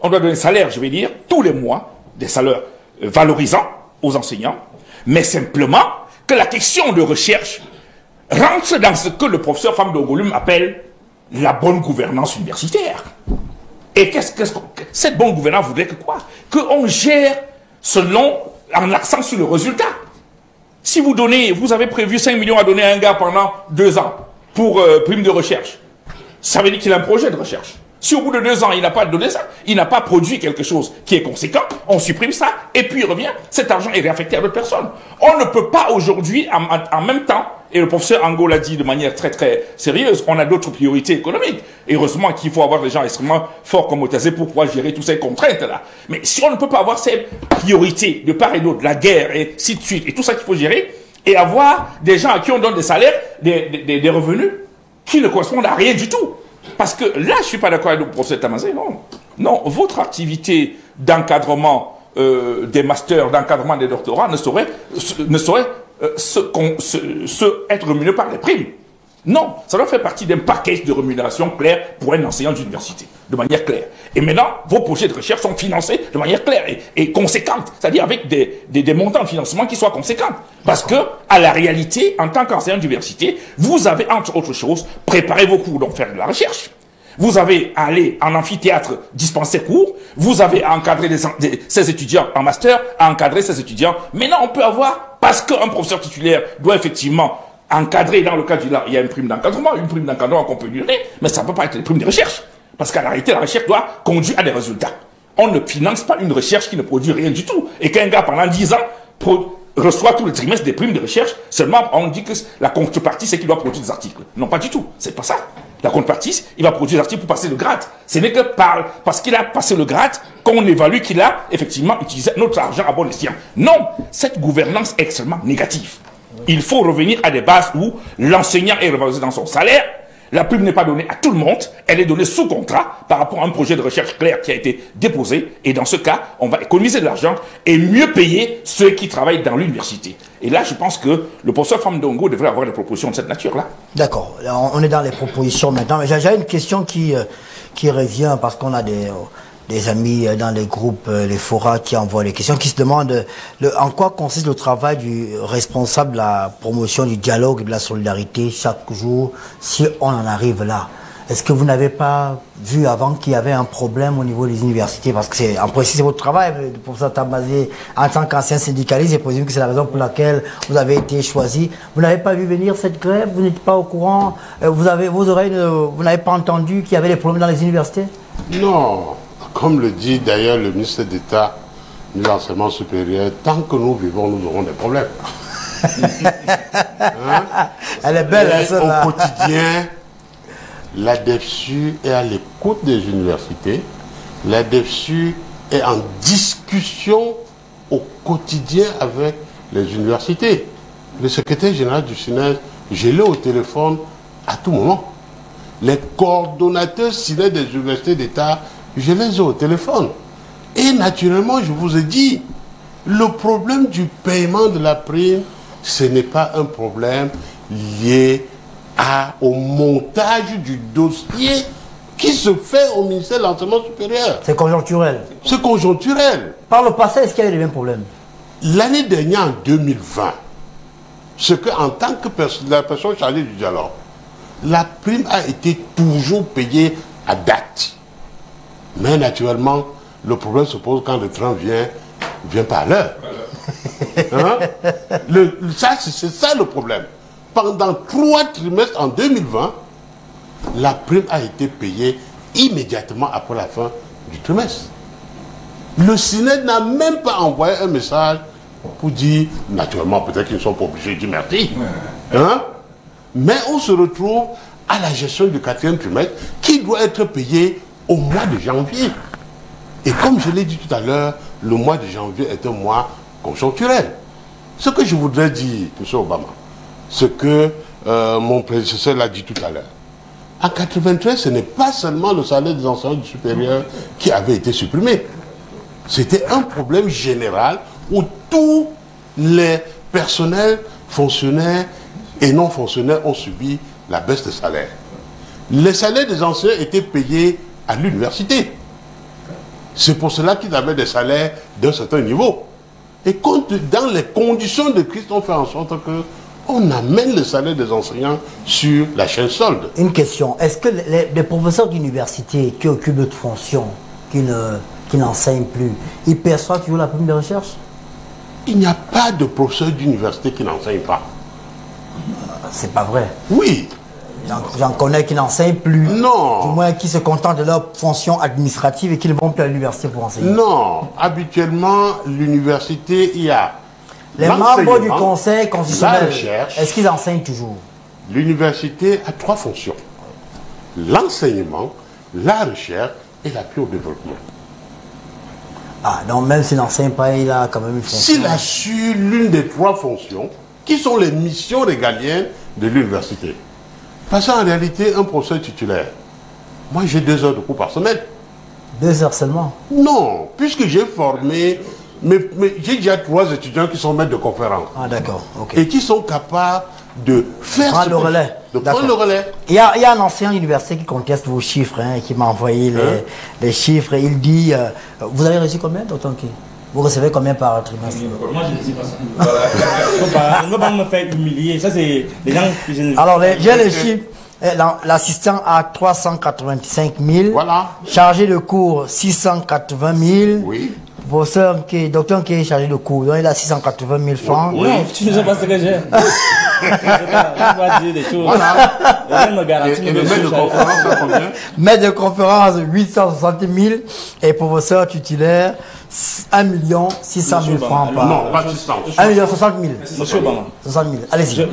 on doit donner des salaires, je vais dire, tous les mois, des salaires valorisants aux enseignants, mais simplement que la question de recherche rentre dans ce que le professeur Famdogolum appelle la bonne gouvernance universitaire. Et cette bonne gouvernance voudrait que quoi? Qu'on gère en accent sur le résultat. Si vous avez prévu 5 millions à donner à un gars pendant 2 ans pour prime de recherche, ça veut dire qu'il a un projet de recherche. Si au bout de 2 ans, il n'a pas donné ça, il n'a pas produit quelque chose qui est conséquent, on supprime ça, et puis il revient, cet argent est réaffecté à d'autres personnes. On ne peut pas aujourd'hui, en même temps, et le professeur Ango l'a dit de manière très très sérieuse, on a d'autres priorités économiques. Et heureusement qu'il faut avoir des gens extrêmement forts comme Otazé pour pouvoir gérer toutes ces contraintes-là. Mais si on ne peut pas avoir ces priorités de part et d'autre, la guerre et ainsi de suite, et tout ça qu'il faut gérer, et avoir des gens à qui on donne des salaires, des revenus qui ne correspondent à rien du tout. Parce que là, je ne suis pas d'accord avec le professeur Tamazé, non. Non, votre activité d'encadrement des masters, d'encadrement des doctorats ne saurait être rémunéré par les primes. Non, ça doit faire partie d'un package de rémunération clair pour un enseignant d'université, de manière claire. Et maintenant, vos projets de recherche sont financés de manière claire et conséquente, c'est-à-dire avec des montants de financement qui soient conséquents. Parce que, à la réalité, en tant qu'enseignant d'université, vous avez, entre autres choses, préparé vos cours, donc faire de la recherche. Vous avez à aller en amphithéâtre dispenser cours, vous avez à encadrer ces étudiants en master, à encadrer ces étudiants. Maintenant, on peut avoir, parce qu'un professeur titulaire doit effectivement encadrer dans le cadre du... Il y a une prime d'encadrement qu'on peut donner, mais ça ne peut pas être une prime de recherche. Parce qu'en réalité, la recherche doit conduire à des résultats. On ne finance pas une recherche qui ne produit rien du tout. Et qu'un gars, pendant 10 ans, reçoit tous les trimestres des primes de recherche, seulement on dit que la contrepartie, c'est qu'il doit produire des articles. Non, pas du tout. C'est pas ça. La contrepartie, il va produire des articles pour passer le grade. Ce n'est que parce qu'il a passé le grade qu'on évalue qu'il a effectivement utilisé notre argent à bon escient. Non, cette gouvernance est extrêmement négative. Il faut revenir à des bases où l'enseignant est revalorisé dans son salaire, la prime n'est pas donnée à tout le monde, elle est donnée sous contrat par rapport à un projet de recherche clair qui a été déposé, et dans ce cas, on va économiser de l'argent et mieux payer ceux qui travaillent dans l'université. Et là, je pense que le professeur Famdongo devrait avoir des propositions de cette nature-là. D'accord, on est dans les propositions maintenant, mais j'ai une question qui revient, parce qu'on a des amis dans les groupes, les forats qui envoient les questions, qui se demandent en quoi consiste le travail du responsable de la promotion du dialogue et de la solidarité chaque jour, si on en arrive là. Est-ce que vous n'avez pas vu avant qu'il y avait un problème au niveau des universités? Parce que c'est, en principe, c'est votre travail, le professeur Tambazé, en tant qu'ancien syndicaliste, je présume que c'est la raison pour laquelle vous avez été choisi. Vous n'avez pas vu venir cette grève? Vous n'êtes pas au courant? Vous n'avez pas entendu qu'il y avait des problèmes dans les universités? Non. Comme le dit d'ailleurs le ministre d'État de l'enseignement supérieur, tant que nous vivons, nous aurons des problèmes. Elle est belle, au quotidien, la DEPSU est à l'écoute des universités. La DEPSU est en discussion au quotidien avec les universités. Le secrétaire général du SNES, je l'ai au téléphone à tout moment. Les coordonnateurs SNES des universités d'État, je les ai au téléphone. Et naturellement, je vous ai dit, le problème du paiement de la prime, ce n'est pas un problème lié au montage du dossier qui se fait au ministère de l'Enseignement supérieur. C'est conjoncturel. C'est conjoncturel. Par le passé, est-ce qu'il y a eu les mêmes problèmes? L'année dernière, en 2020, ce que, en tant que la personne chargée du dialogue, la prime a été toujours payée à date. Mais naturellement, le problème se pose quand le train vient pas à l'heure. Hein? C'est ça le problème. Pendant 3 trimestres en 2020, la prime a été payée immédiatement après la fin du trimestre. Le SNES n'a même pas envoyé un message pour dire, naturellement, peut-être qu'ils ne sont pas obligés de dire merci. Hein? Mais on se retrouve à la gestion du 4e trimestre qui doit être payé au mois de janvier. Et comme je l'ai dit tout à l'heure, le mois de janvier est un mois conjoncturel. Ce que je voudrais dire, M. Obama, ce que mon prédécesseur l'a dit tout à l'heure. En 1993, ce n'est pas seulement le salaire des enseignants du supérieur qui avait été supprimé. C'était un problème général où tous les personnels, fonctionnaires et non fonctionnaires ont subi la baisse des salaires. Les salaires des enseignants étaient payés à l'université. C'est pour cela qu'ils avaient des salaires d'un certain niveau. Et dans les conditions de crise, on fait en sorte qu'on amène le salaire des enseignants sur la chaîne solde. Une question, est-ce que les professeurs d'université qui occupent d'autres fonctions, qui n'enseignent plus, ils perçoivent toujours la prime de recherche? Il n'y a pas de professeurs d'université qui n'enseignent pas. C'est pas vrai. Oui. J'en connais qui n'enseignent plus. Non. Du moins qui se contentent de leur fonction administrative et qui ne vont plus à l'université pour enseigner. Non. Habituellement, l'université, il y a les membres du conseil constitutionnel, est-ce qu'ils enseignent toujours? L'université a 3 fonctions. L'enseignement, la recherche et l'appui au développement. Ah, donc même s'il n'enseigne pas, il a quand même une fonction. S'il assure l'une des 3 fonctions, qui sont les missions régaliennes de l'université. Parce qu'en réalité, un professeur titulaire, moi j'ai 2 heures de cours par semaine. 2 heures seulement? Non, puisque j'ai formé, mais j'ai déjà 3 étudiants qui sont maîtres de conférences. Ah d'accord, ok. Et qui sont capables de faire prendre le relais. De prendre le relais. Il y a un enseignant université qui conteste vos chiffres, hein, qui m'a envoyé les chiffres. Et il dit, vous avez reçu combien d'autant que vous recevez combien par trimestre? Moi je ne dis pas ça. On ne va pas me faire humilier. Ça c'est les gens que je ne... Alors j'ai les chiffres. L'assistant a 385 000. Voilà. Chargé de cours 680 000. Oui. Professeur docteur qui est chargé de cours, donc il a 680 000 francs. Oui. Non, tu ne sais pas ce que j'ai. Je ne pas dire des choses. Voilà. Et le maître de conférence, c'est combien? Maître de conférence 860 000 et professeur titulaire 1 600 000 francs par. Non, pas 600. 1 60 000. Monsieur Obama. 60 000. Allez-y.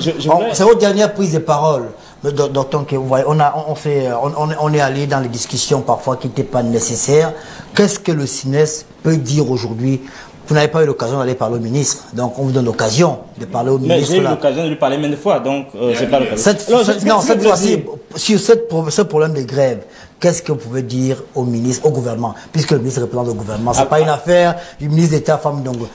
C'est votre dernière prise de parole. Docteur, vous voyez, on est allé dans les discussions parfois qui n'étaient pas nécessaires. Qu'est-ce que le SNES peut dire aujourd'hui? Vous n'avez pas eu l'occasion d'aller parler au ministre, donc on vous donne l'occasion de parler au ministre. Mais j'ai eu l'occasion de lui parler maintes fois, donc c'est pas l'occasion. Cette fois-ci, sur ce problème de grève, qu'est-ce que vous pouvez dire au ministre, au gouvernement, puisque le ministre représente le gouvernement, c'est pas une affaire du ministre d'État, Femme Dongo.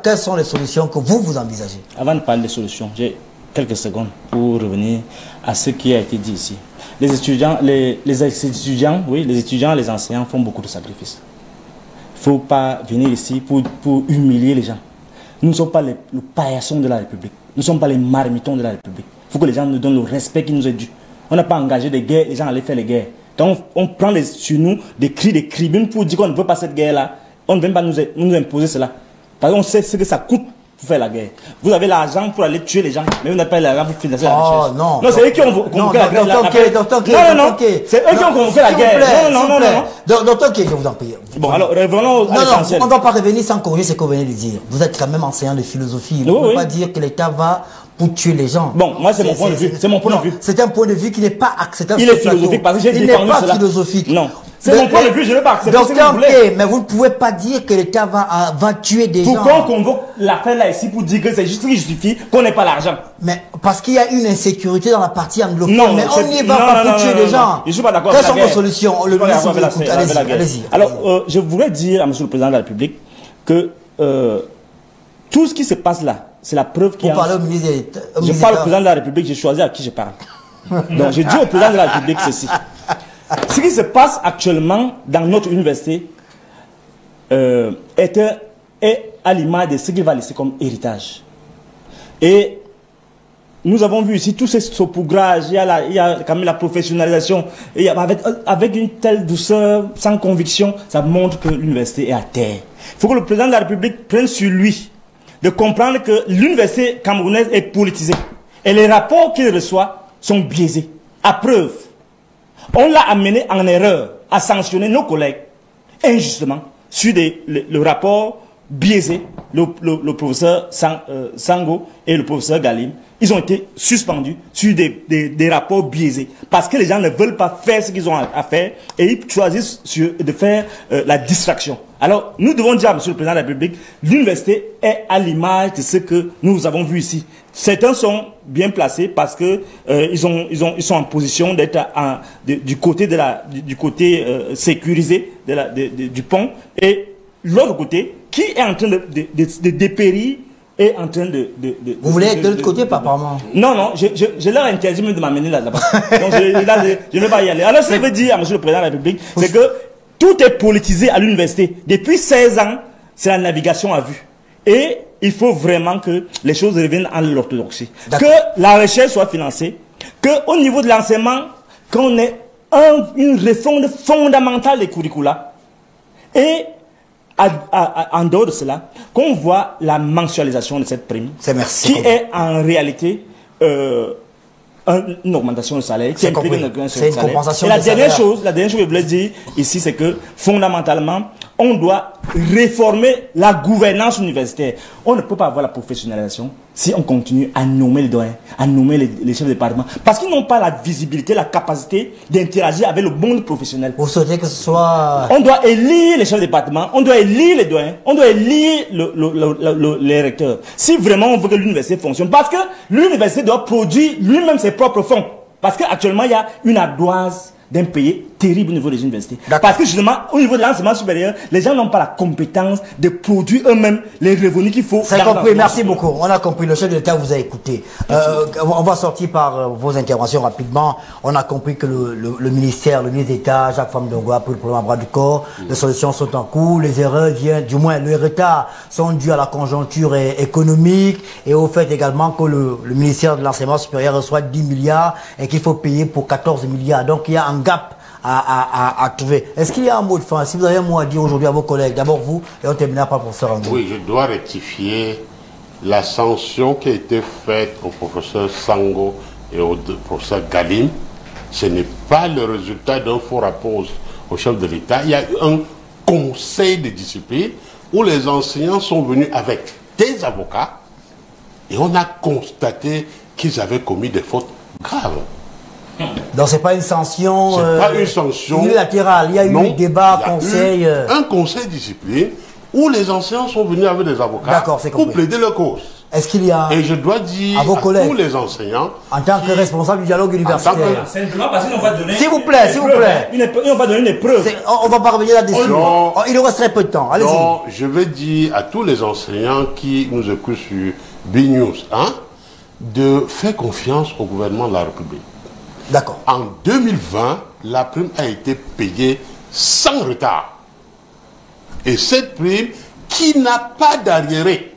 Quelles sont les solutions que vous envisagez? Avant de parler des solutions, j'ai quelques secondes pour revenir à ce qui a été dit ici. Les étudiants, les étudiants, les enseignants font beaucoup de sacrifices. Il ne faut pas venir ici pour humilier les gens. Nous ne sommes pas le paillasson de la République. Nous ne sommes pas les marmitons de la République. Il faut que les gens nous donnent le respect qui nous est dû. On n'a pas engagé des guerres, les gens allaient faire les guerres. Donc on prend sur nous des cris, des tribunes pour dire qu'on ne veut pas cette guerre-là. On ne veut pas nous imposer cela. Parce qu'on sait ce que ça coûte pour faire la guerre. Vous avez l'argent pour aller tuer les gens, mais vous n'avez pas l'argent pour financer la recherche. Non, c'est eux qui ont convoqué la guerre. Non, c'est eux qui ont convoqué la guerre. Non. Docteur K, je vous en prie. Bon, alors revenons à l'essentiel. On ne va pas revenir sans corriger ce que vous venez de dire. Vous êtes quand même enseignant de philosophie. Vous ne pouvez pas dire que l'État va pour tuer les gens. Bon, moi c'est mon point de vue. C'est mon point de vue. C'est un point de vue qui n'est pas acceptable. Il est philosophique parce que j'ai défendu cela. Il n'est pas philosophique. Non. C'est mon point de vue, je ne veux pas accepter ce que vous voulez. Mais vous ne pouvez pas dire que l'État va tuer des gens. Pourquoi on convoque l'affaire là ici pour dire que c'est juste ce qui justifie qu'on n'ait pas l'argent? Mais parce qu'il y a une insécurité dans la partie anglophone. Non, mais on n'y va pas pour tuer des gens. Je ne suis pas d'accord. Quelles sont vos solutions? Le ministre vous écoute. Allez-y. Alors, je voudrais dire à Monsieur le Président de la République que tout ce qui se passe là, c'est la preuve qu'il y a... Vous parlez au ministre Je parle au Président de la République, j'ai choisi à qui je parle. Donc, j'ai dit au Président de la République ceci. Ce qui se passe actuellement dans notre université est à l'image de ce qu'il va laisser comme héritage. Et nous avons vu ici tous ces saupoudrages, il y a quand même la professionnalisation, et avec une telle douceur, sans conviction, ça montre que l'université est à terre. Il faut que le Président de la République prenne sur lui de comprendre que l'université camerounaise est politisée. Et les rapports qu'il reçoit sont biaisés. À preuve, on l'a amené en erreur à sanctionner nos collègues injustement sur le rapport biaisé, le professeur Sango et le professeur Galim. Ils ont été suspendus sur des rapports biaisés parce que les gens ne veulent pas faire ce qu'ils ont à faire et ils choisissent de faire la distraction. Alors, nous devons dire à M. le Président de la République, l'université est à l'image de ce que nous avons vu ici. Certains sont bien placés parce que ils sont en position d'être du côté sécurisé du pont, et l'autre côté qui est en train de dépérir est en train Vous voulez être de l'autre côté, apparemment? Non, je leur interdis même de m'amener là-bas. Donc je ne vais pas y aller. Alors, ce que je veux dire à M. le Président de la République, c'est que tout est politisé à l'université. Depuis 16 ans, c'est la navigation à vue. Et il faut vraiment que les choses reviennent à l'orthodoxie. Que la recherche soit financée, qu'au niveau de l'enseignement, qu'on ait une réforme fondamentale des curricula. Et en dehors de cela, qu'on voit la mensualisation de cette prime, qui est en réalité une augmentation de salaire, qui implique une augmentation de salaire. Compensation. Et la dernière chose que je voulais dire ici, c'est que fondamentalement, on doit réformer la gouvernance universitaire. On ne peut pas avoir la professionnalisation si on continue à nommer les doyens, à nommer les chefs de département, parce qu'ils n'ont pas la visibilité, la capacité d'interagir avec le monde professionnel. Vous souhaitez que ce soit... On doit élire les chefs de département, on doit élire les doyens, on doit élire les recteurs. Si vraiment on veut que l'université fonctionne, parce que l'université doit produire lui-même ses propres fonds. Parce qu'actuellement, il y a une ardoise d'un pays terrible au niveau des universités. Parce que justement, au niveau de l'enseignement supérieur, les gens n'ont pas la compétence de produire eux-mêmes les revenus qu'il faut. C'est compris, merci beaucoup. On a compris, le chef de l'État vous a écouté. On va sortir par vos interventions rapidement. On a compris que le ministre d'État, Jacques Famdongo, a pris le problème à bras du corps. Les solutions sont en cours, les erreurs viennent, du moins les retards sont dus à la conjoncture économique et au fait également que le ministère de l'enseignement supérieur reçoit 10 milliards et qu'il faut payer pour 14 milliards. Donc il y a un gap à trouver. Est-ce qu'il y a un mot de fin? Si vous avez un mot à dire aujourd'hui à vos collègues, d'abord vous, et on terminera par le professeur André. Oui, je dois rectifier la sanction qui a été faite au professeur Sango et au professeur Galim. Ce n'est pas le résultat d'un faux rapport au chef de l'État. Il y a eu un conseil de discipline où les enseignants sont venus avec des avocats et on a constaté qu'ils avaient commis des fautes graves. Donc c'est pas une sanction, pas une sanction unilatérale. Il y a eu un débat, conseil. Un conseil de discipline où les enseignants sont venus avec des avocats pour plaider leur cause. Est-ce qu'il y a... Et je dois dire à tous les enseignants... En tant que responsable du dialogue universitaire... Simplement parce qu'ils n'ont pas donné... S'il vous plaît, s'il vous plaît. Ils n'ont pas donné une épreuve. On ne va pas revenir là-dessus. Il nous reste très peu de temps. Allez-y. Non, je vais dire à tous les enseignants qui nous écoutent sur B-News, de faire confiance au gouvernement de la République. D'accord. En 2020, la prime a été payée sans retard. Et cette prime qui n'a pas d'arriéré,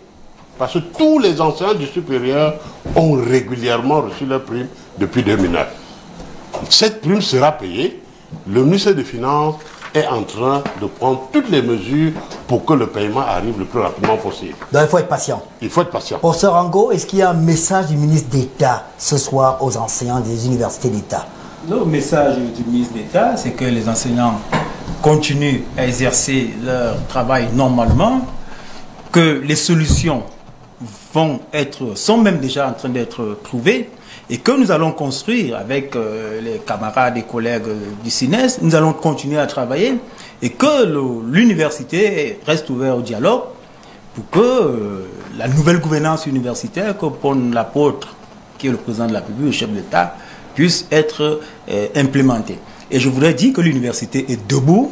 parce que tous les enseignants du supérieur ont régulièrement reçu leur prime depuis 2009. Cette prime sera payée. Le ministère des Finances est en train de prendre toutes les mesures pour que le paiement arrive le plus rapidement possible. Donc il faut être patient. Il faut être patient. Professeur Ango, est-ce qu'il y a un message du ministre d'État ce soir aux enseignants des universités d'État? Le message du ministre d'État, c'est que les enseignants continuent à exercer leur travail normalement, que les solutions sont même déjà en train d'être trouvées, et que nous allons construire avec les camarades et collègues du CINES, nous allons continuer à travailler, et que l'université reste ouverte au dialogue pour que la nouvelle gouvernance universitaire que prône l'apôtre, qui est le président de la République, le chef de l'État, puisse être implémentée. Et je voudrais dire que l'université est debout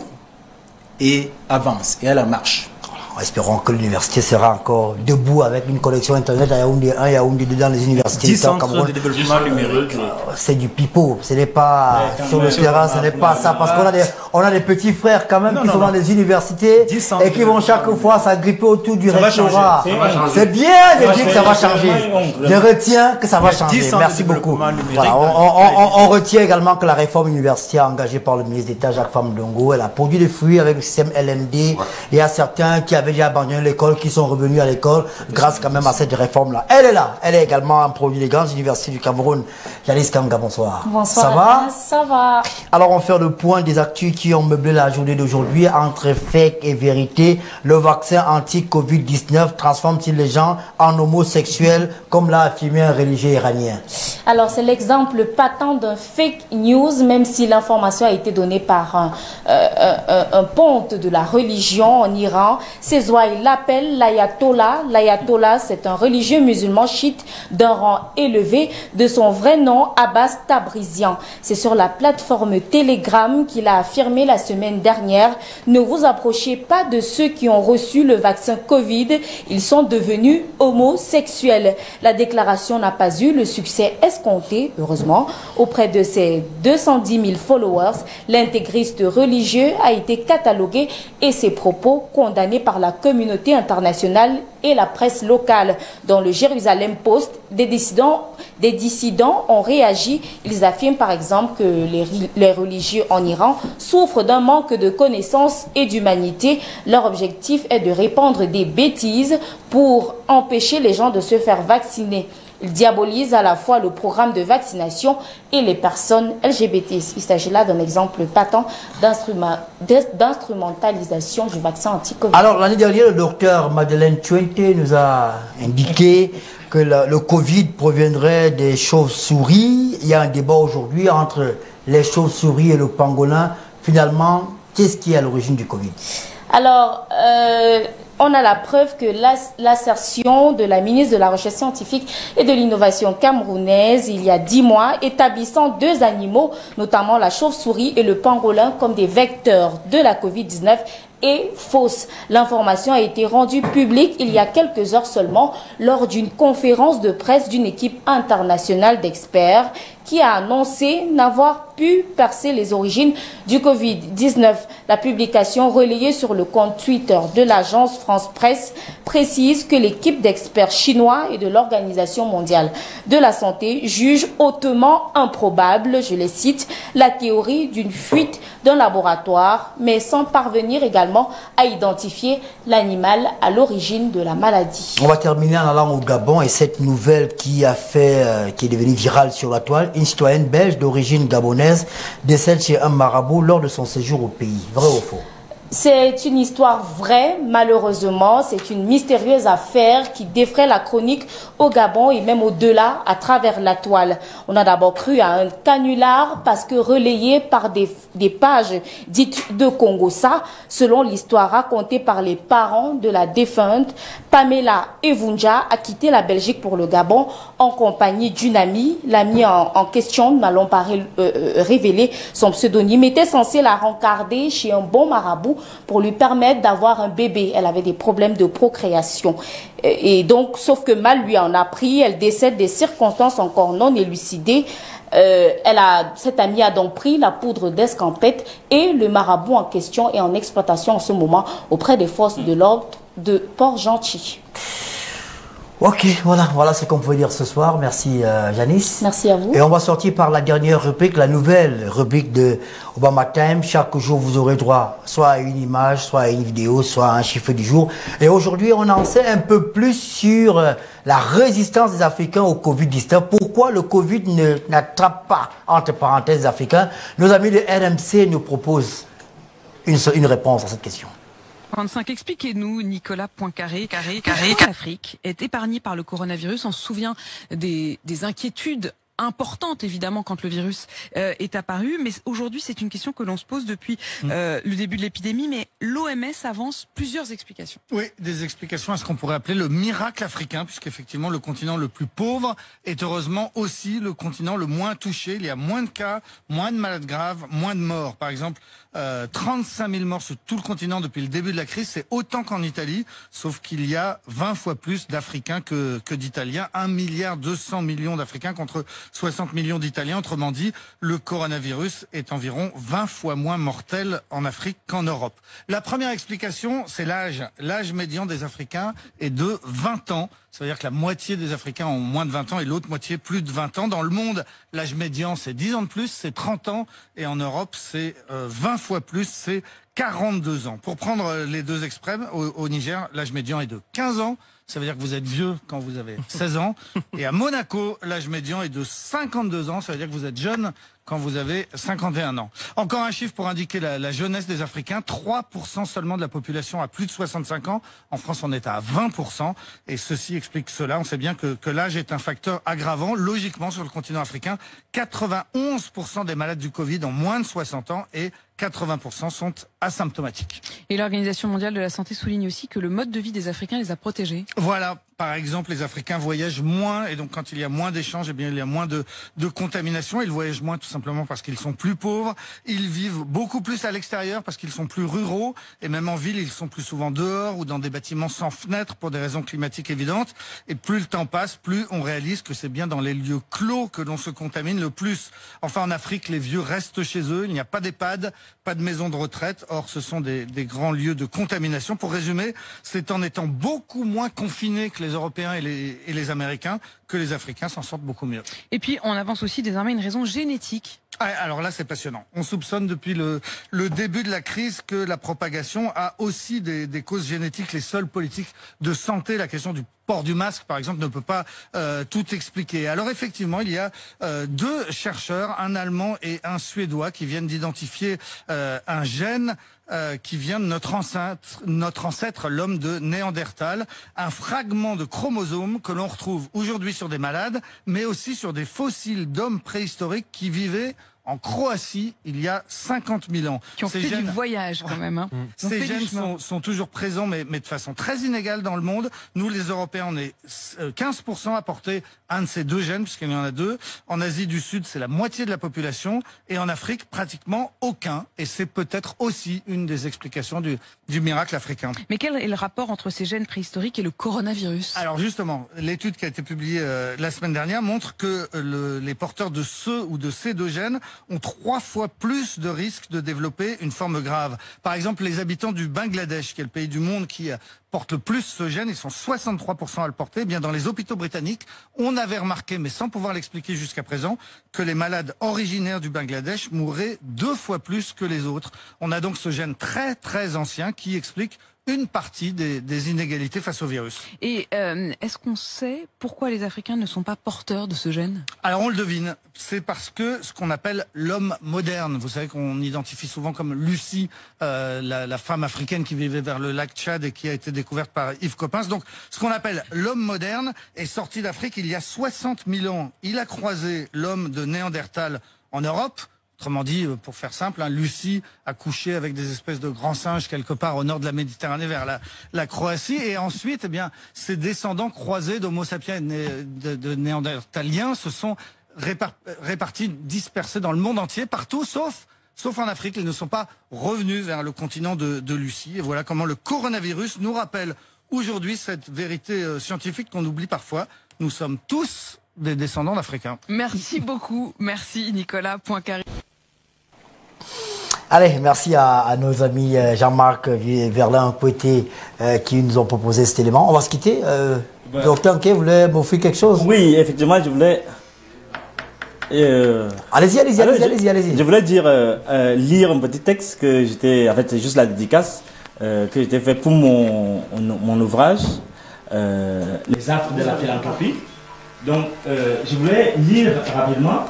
et avance, et elle en marche. Espérons que l'université sera encore debout avec une connexion internet à Yaoundé 1 et Yaoundé 2 dans les universités. 10 centres de développement numérique. C'est du pipeau, ce n'est pas sur le terrain, ce n'est pas ça, parce qu'on a des petits frères quand même qui sont dans les universités et qui vont chaque fois s'agripper autour du rectorat. C'est bien de dire que ça va changer. Je retiens que ça va changer. Merci beaucoup. Voilà, on retient également que la réforme universitaire engagée par le ministre d'État Jacques Famdongo, elle a produit des fruits avec le système LMD. Il y a certains qui avaient déjà abandonné l'école, qui sont revenus à l'école grâce quand même à cette réforme-là. Elle est là. Elle est également un produit des grandes universités du Cameroun. Janice Kanga, bonsoir. Bonsoir. Ça va? Ça va. Alors, on fait le point des actus qui ont meublé la journée d'aujourd'hui. Entre fake et vérité, le vaccin anti-Covid-19 transforme-t-il les gens en homosexuels, comme l'a affirmé un religieux iranien? Alors, c'est l'exemple patent d'un fake news, même si l'information a été donnée par un ponte de la religion en Iran. Ses oies l'appellent l'ayatollah. L'ayatollah, c'est un religieux musulman chiite d'un rang élevé. De son vrai nom, Abbas Tabrizian. C'est sur la plateforme Telegram qu'il a affirmé la semaine dernière: ne vous approchez pas de ceux qui ont reçu le vaccin Covid. Ils sont devenus homosexuels. La déclaration n'a pas eu le succès escompté, heureusement. Auprès de ses 210 000 followers, l'intégriste religieux a été catalogué et ses propos condamnés par la communauté internationale et la presse locale. Dans le Jérusalem Post, des dissidents ont réagi. Ils affirment par exemple que les religieux en Iran souffrent d'un manque de connaissances et d'humanité. Leur objectif est de répandre des bêtises pour empêcher les gens de se faire vacciner. Ils diabolisent à la fois le programme de vaccination et les personnes LGBT. Il s'agit là d'un exemple patent d'instrumentalisation du vaccin anti-Covid. Alors, l'année dernière, le docteur Madeleine Chuente nous a indiqué que le Covid proviendrait des chauves-souris. Il y a un débat aujourd'hui entre les chauves-souris et le pangolin. Finalement, qu'est-ce qui est à l'origine du Covid? Alors, on a la preuve que l'assertion de la ministre de la Recherche scientifique et de l'innovation camerounaise, il y a 10 mois, établissant 2 animaux, notamment la chauve-souris et le pangolin, comme des vecteurs de la Covid-19, est fausse. L'information a été rendue publique il y a quelques heures seulement lors d'une conférence de presse d'une équipe internationale d'experts qui a annoncé n'avoir pu percer les origines du Covid-19. La publication relayée sur le compte Twitter de l'agence France Presse précise que l'équipe d'experts chinois et de l'Organisation mondiale de la santé juge hautement improbable, je les cite, la théorie d'une fuite d'un laboratoire, mais sans parvenir également à identifier l'animal à l'origine de la maladie. On va terminer en allant au Gabon et cette nouvelle qui est devenue virale sur la toile. Une citoyenne belge d'origine gabonaise décède chez un marabout lors de son séjour au pays. Vrai ou faux? C'est une histoire vraie, malheureusement. C'est une mystérieuse affaire qui défraie la chronique au Gabon et même au-delà à travers la toile. On a d'abord cru à un canular parce que relayé par des pages dites de Congossa, selon l'histoire racontée par les parents de la défunte. Pamela Evunja a quitté la Belgique pour le Gabon en compagnie d'une amie. L'amie en question, nous n'allons pas révéler son pseudonyme, était censée la rencarder chez un bon marabout pour lui permettre d'avoir un bébé. Elle avait des problèmes de procréation. Et donc, sauf que mal lui en a pris, elle décède des circonstances encore non élucidées. Cette amie a donc pris la poudre d'escampette et le marabout en question est en exploitation en ce moment auprès des forces de l'ordre de Port-Gentil. Ok, voilà ce qu'on pouvait dire ce soir. Merci Janice. Merci à vous. Et on va sortir par la dernière rubrique, la nouvelle rubrique de Obama Time. Chaque jour, vous aurez droit soit à une image, soit à une vidéo, soit à un chiffre du jour. Et aujourd'hui, on en sait un peu plus sur la résistance des Africains au Covid-19. Pourquoi le Covid n'attrape pas, entre parenthèses, les Africains? Nos amis de RMC nous proposent une réponse à cette question. 25, expliquez-nous, Nicolas Poincaré, l'Afrique est épargnée par le coronavirus. On se souvient des inquiétudes importante évidemment quand le virus est apparu, mais aujourd'hui c'est une question que l'on se pose depuis le début de l'épidémie, mais l'OMS avance plusieurs explications. Oui, des explications à ce qu'on pourrait appeler le miracle africain, puisqu'effectivement le continent le plus pauvre est heureusement aussi le continent le moins touché. Il y a moins de cas, moins de malades graves, moins de morts. Par exemple, 35 000 morts sur tout le continent depuis le début de la crise, c'est autant qu'en Italie, sauf qu'il y a 20 fois plus d'Africains que d'Italiens, 1,2 milliard d'Africains contre 60 millions d'Italiens. Autrement dit, le coronavirus est environ 20 fois moins mortel en Afrique qu'en Europe. La première explication, c'est l'âge. L'âge médian des Africains est de 20 ans. Ça veut dire que la moitié des Africains ont moins de 20 ans et l'autre moitié plus de 20 ans. Dans le monde, l'âge médian, c'est 10 ans de plus, c'est 30 ans. Et en Europe, c'est 20 fois plus, c'est 42 ans. Pour prendre les deux extrêmes, au Niger, l'âge médian est de 15 ans. Ça veut dire que vous êtes vieux quand vous avez 16 ans. Et à Monaco, l'âge médian est de 52 ans. Ça veut dire que vous êtes jeune quand vous avez 51 ans. Encore un chiffre pour indiquer la jeunesse des Africains. 3% seulement de la population a plus de 65 ans. En France, on est à 20%. Et ceci explique cela. On sait bien que l'âge est un facteur aggravant. Logiquement, sur le continent africain, 91% des malades du Covid ont moins de 60 ans et 80% sont asymptomatiques. Et l'Organisation mondiale de la santé souligne aussi que le mode de vie des Africains les a protégés. Voilà. Par exemple, les Africains voyagent moins et donc quand il y a moins d'échanges, eh bien il y a moins de contamination. Ils voyagent moins tout simplement parce qu'ils sont plus pauvres. Ils vivent beaucoup plus à l'extérieur parce qu'ils sont plus ruraux et même en ville, ils sont plus souvent dehors ou dans des bâtiments sans fenêtres pour des raisons climatiques évidentes. Et plus le temps passe, plus on réalise que c'est bien dans les lieux clos que l'on se contamine le plus. Enfin, en Afrique, les vieux restent chez eux. Il n'y a pas d'EHPAD, pas de maison de retraite. Or, ce sont des grands lieux de contamination. Pour résumer, c'est en étant beaucoup moins confinés que les Européens et les Américains que les Africains s'en sortent beaucoup mieux. Et puis on avance aussi désormais une raison génétique. Alors là, c'est passionnant. On soupçonne depuis le début de la crise que la propagation a aussi des causes génétiques. Les seules politiques de santé, la question du port du masque, par exemple, ne peut pas tout expliquer. Alors effectivement, il y a deux chercheurs, un Allemand et un Suédois, qui viennent d'identifier un gène qui vient de notre ancêtre, l'homme de Néandertal, un fragment de chromosome que l'on retrouve aujourd'hui sur des malades, mais aussi sur des fossiles d'hommes préhistoriques qui vivaient en Croatie il y a 50 000 ans. Qui ont fait du voyage quand même. Hein. Ces gènes sont toujours présents, mais de façon très inégale dans le monde. Nous, les Européens, on est 15% à porter un de ces deux gènes, puisqu'il y en a deux. En Asie du Sud, c'est la moitié de la population. Et en Afrique, pratiquement aucun. Et c'est peut-être aussi une des explications du miracle africain. Mais quel est le rapport entre ces gènes préhistoriques et le coronavirus? Alors justement, l'étude qui a été publiée la semaine dernière montre que les porteurs de ce ou de ces deux gènes ont 3 fois plus de risques de développer une forme grave. Par exemple, les habitants du Bangladesh, qui est le pays du monde qui porte le plus ce gène, ils sont 63% à le porter. Eh bien, dans les hôpitaux britanniques, on avait remarqué, mais sans pouvoir l'expliquer jusqu'à présent, que les malades originaires du Bangladesh mourraient 2 fois plus que les autres. On a donc ce gène très très ancien qui explique une partie des inégalités face au virus. Et est-ce qu'on sait pourquoi les Africains ne sont pas porteurs de ce gène? Alors on le devine, c'est parce que ce qu'on appelle l'homme moderne, vous savez qu'on identifie souvent comme Lucie, la femme africaine qui vivait vers le lac Tchad et qui a été découverte par Yves Coppens. Donc ce qu'on appelle l'homme moderne est sorti d'Afrique il y a 60 000 ans. Il a croisé l'homme de Néandertal en Europe. Autrement dit, pour faire simple, Lucie a couché avec des espèces de grands singes quelque part au nord de la Méditerranée vers la Croatie. Et ensuite, eh bien, ces descendants croisés d'Homo sapiens de Néandertaliens se sont répartis, dispersés dans le monde entier, partout, sauf en Afrique. Ils ne sont pas revenus vers le continent de Lucie. Et voilà comment le coronavirus nous rappelle aujourd'hui cette vérité scientifique qu'on oublie parfois. Nous sommes tous des descendants d'Africains. Merci beaucoup. Merci Nicolas Poincaré. Allez, merci à nos amis Jean-Marc Verlin, Poité, qui nous ont proposé cet élément. On va se quitter. Docteur K voulait m'offrir quelque chose? Oui, effectivement, je voulais... Allez-y. Je voulais dire, lire un petit texte que j'étais... En fait, c'est juste la dédicace que j'étais fait pour mon ouvrage, Les affres de la philanthropie. Donc, je voulais lire rapidement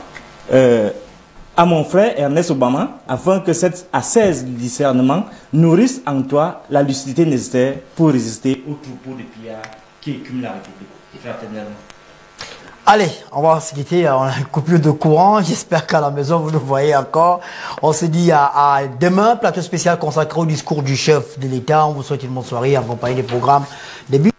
à mon frère Ernest Obama, afin que cette ascèse du discernement nourrisse en toi la lucidité nécessaire pour résister au troupeau de pillards qui écument la République fraternellement. Allez, on va se quitter, on a une coupure de courant, j'espère qu'à la maison vous nous voyez encore. On se dit à demain, plateau spécial consacré au discours du chef de l'État. On vous souhaite une bonne soirée en compagnie des programmes début.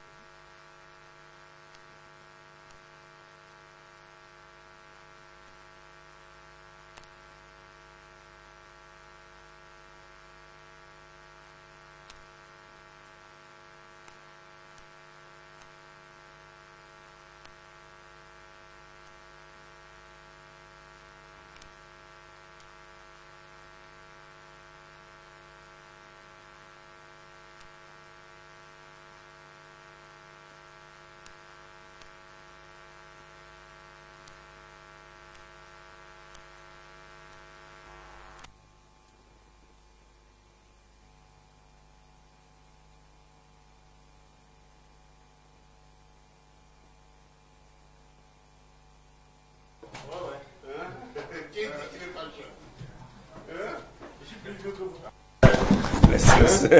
Laisse.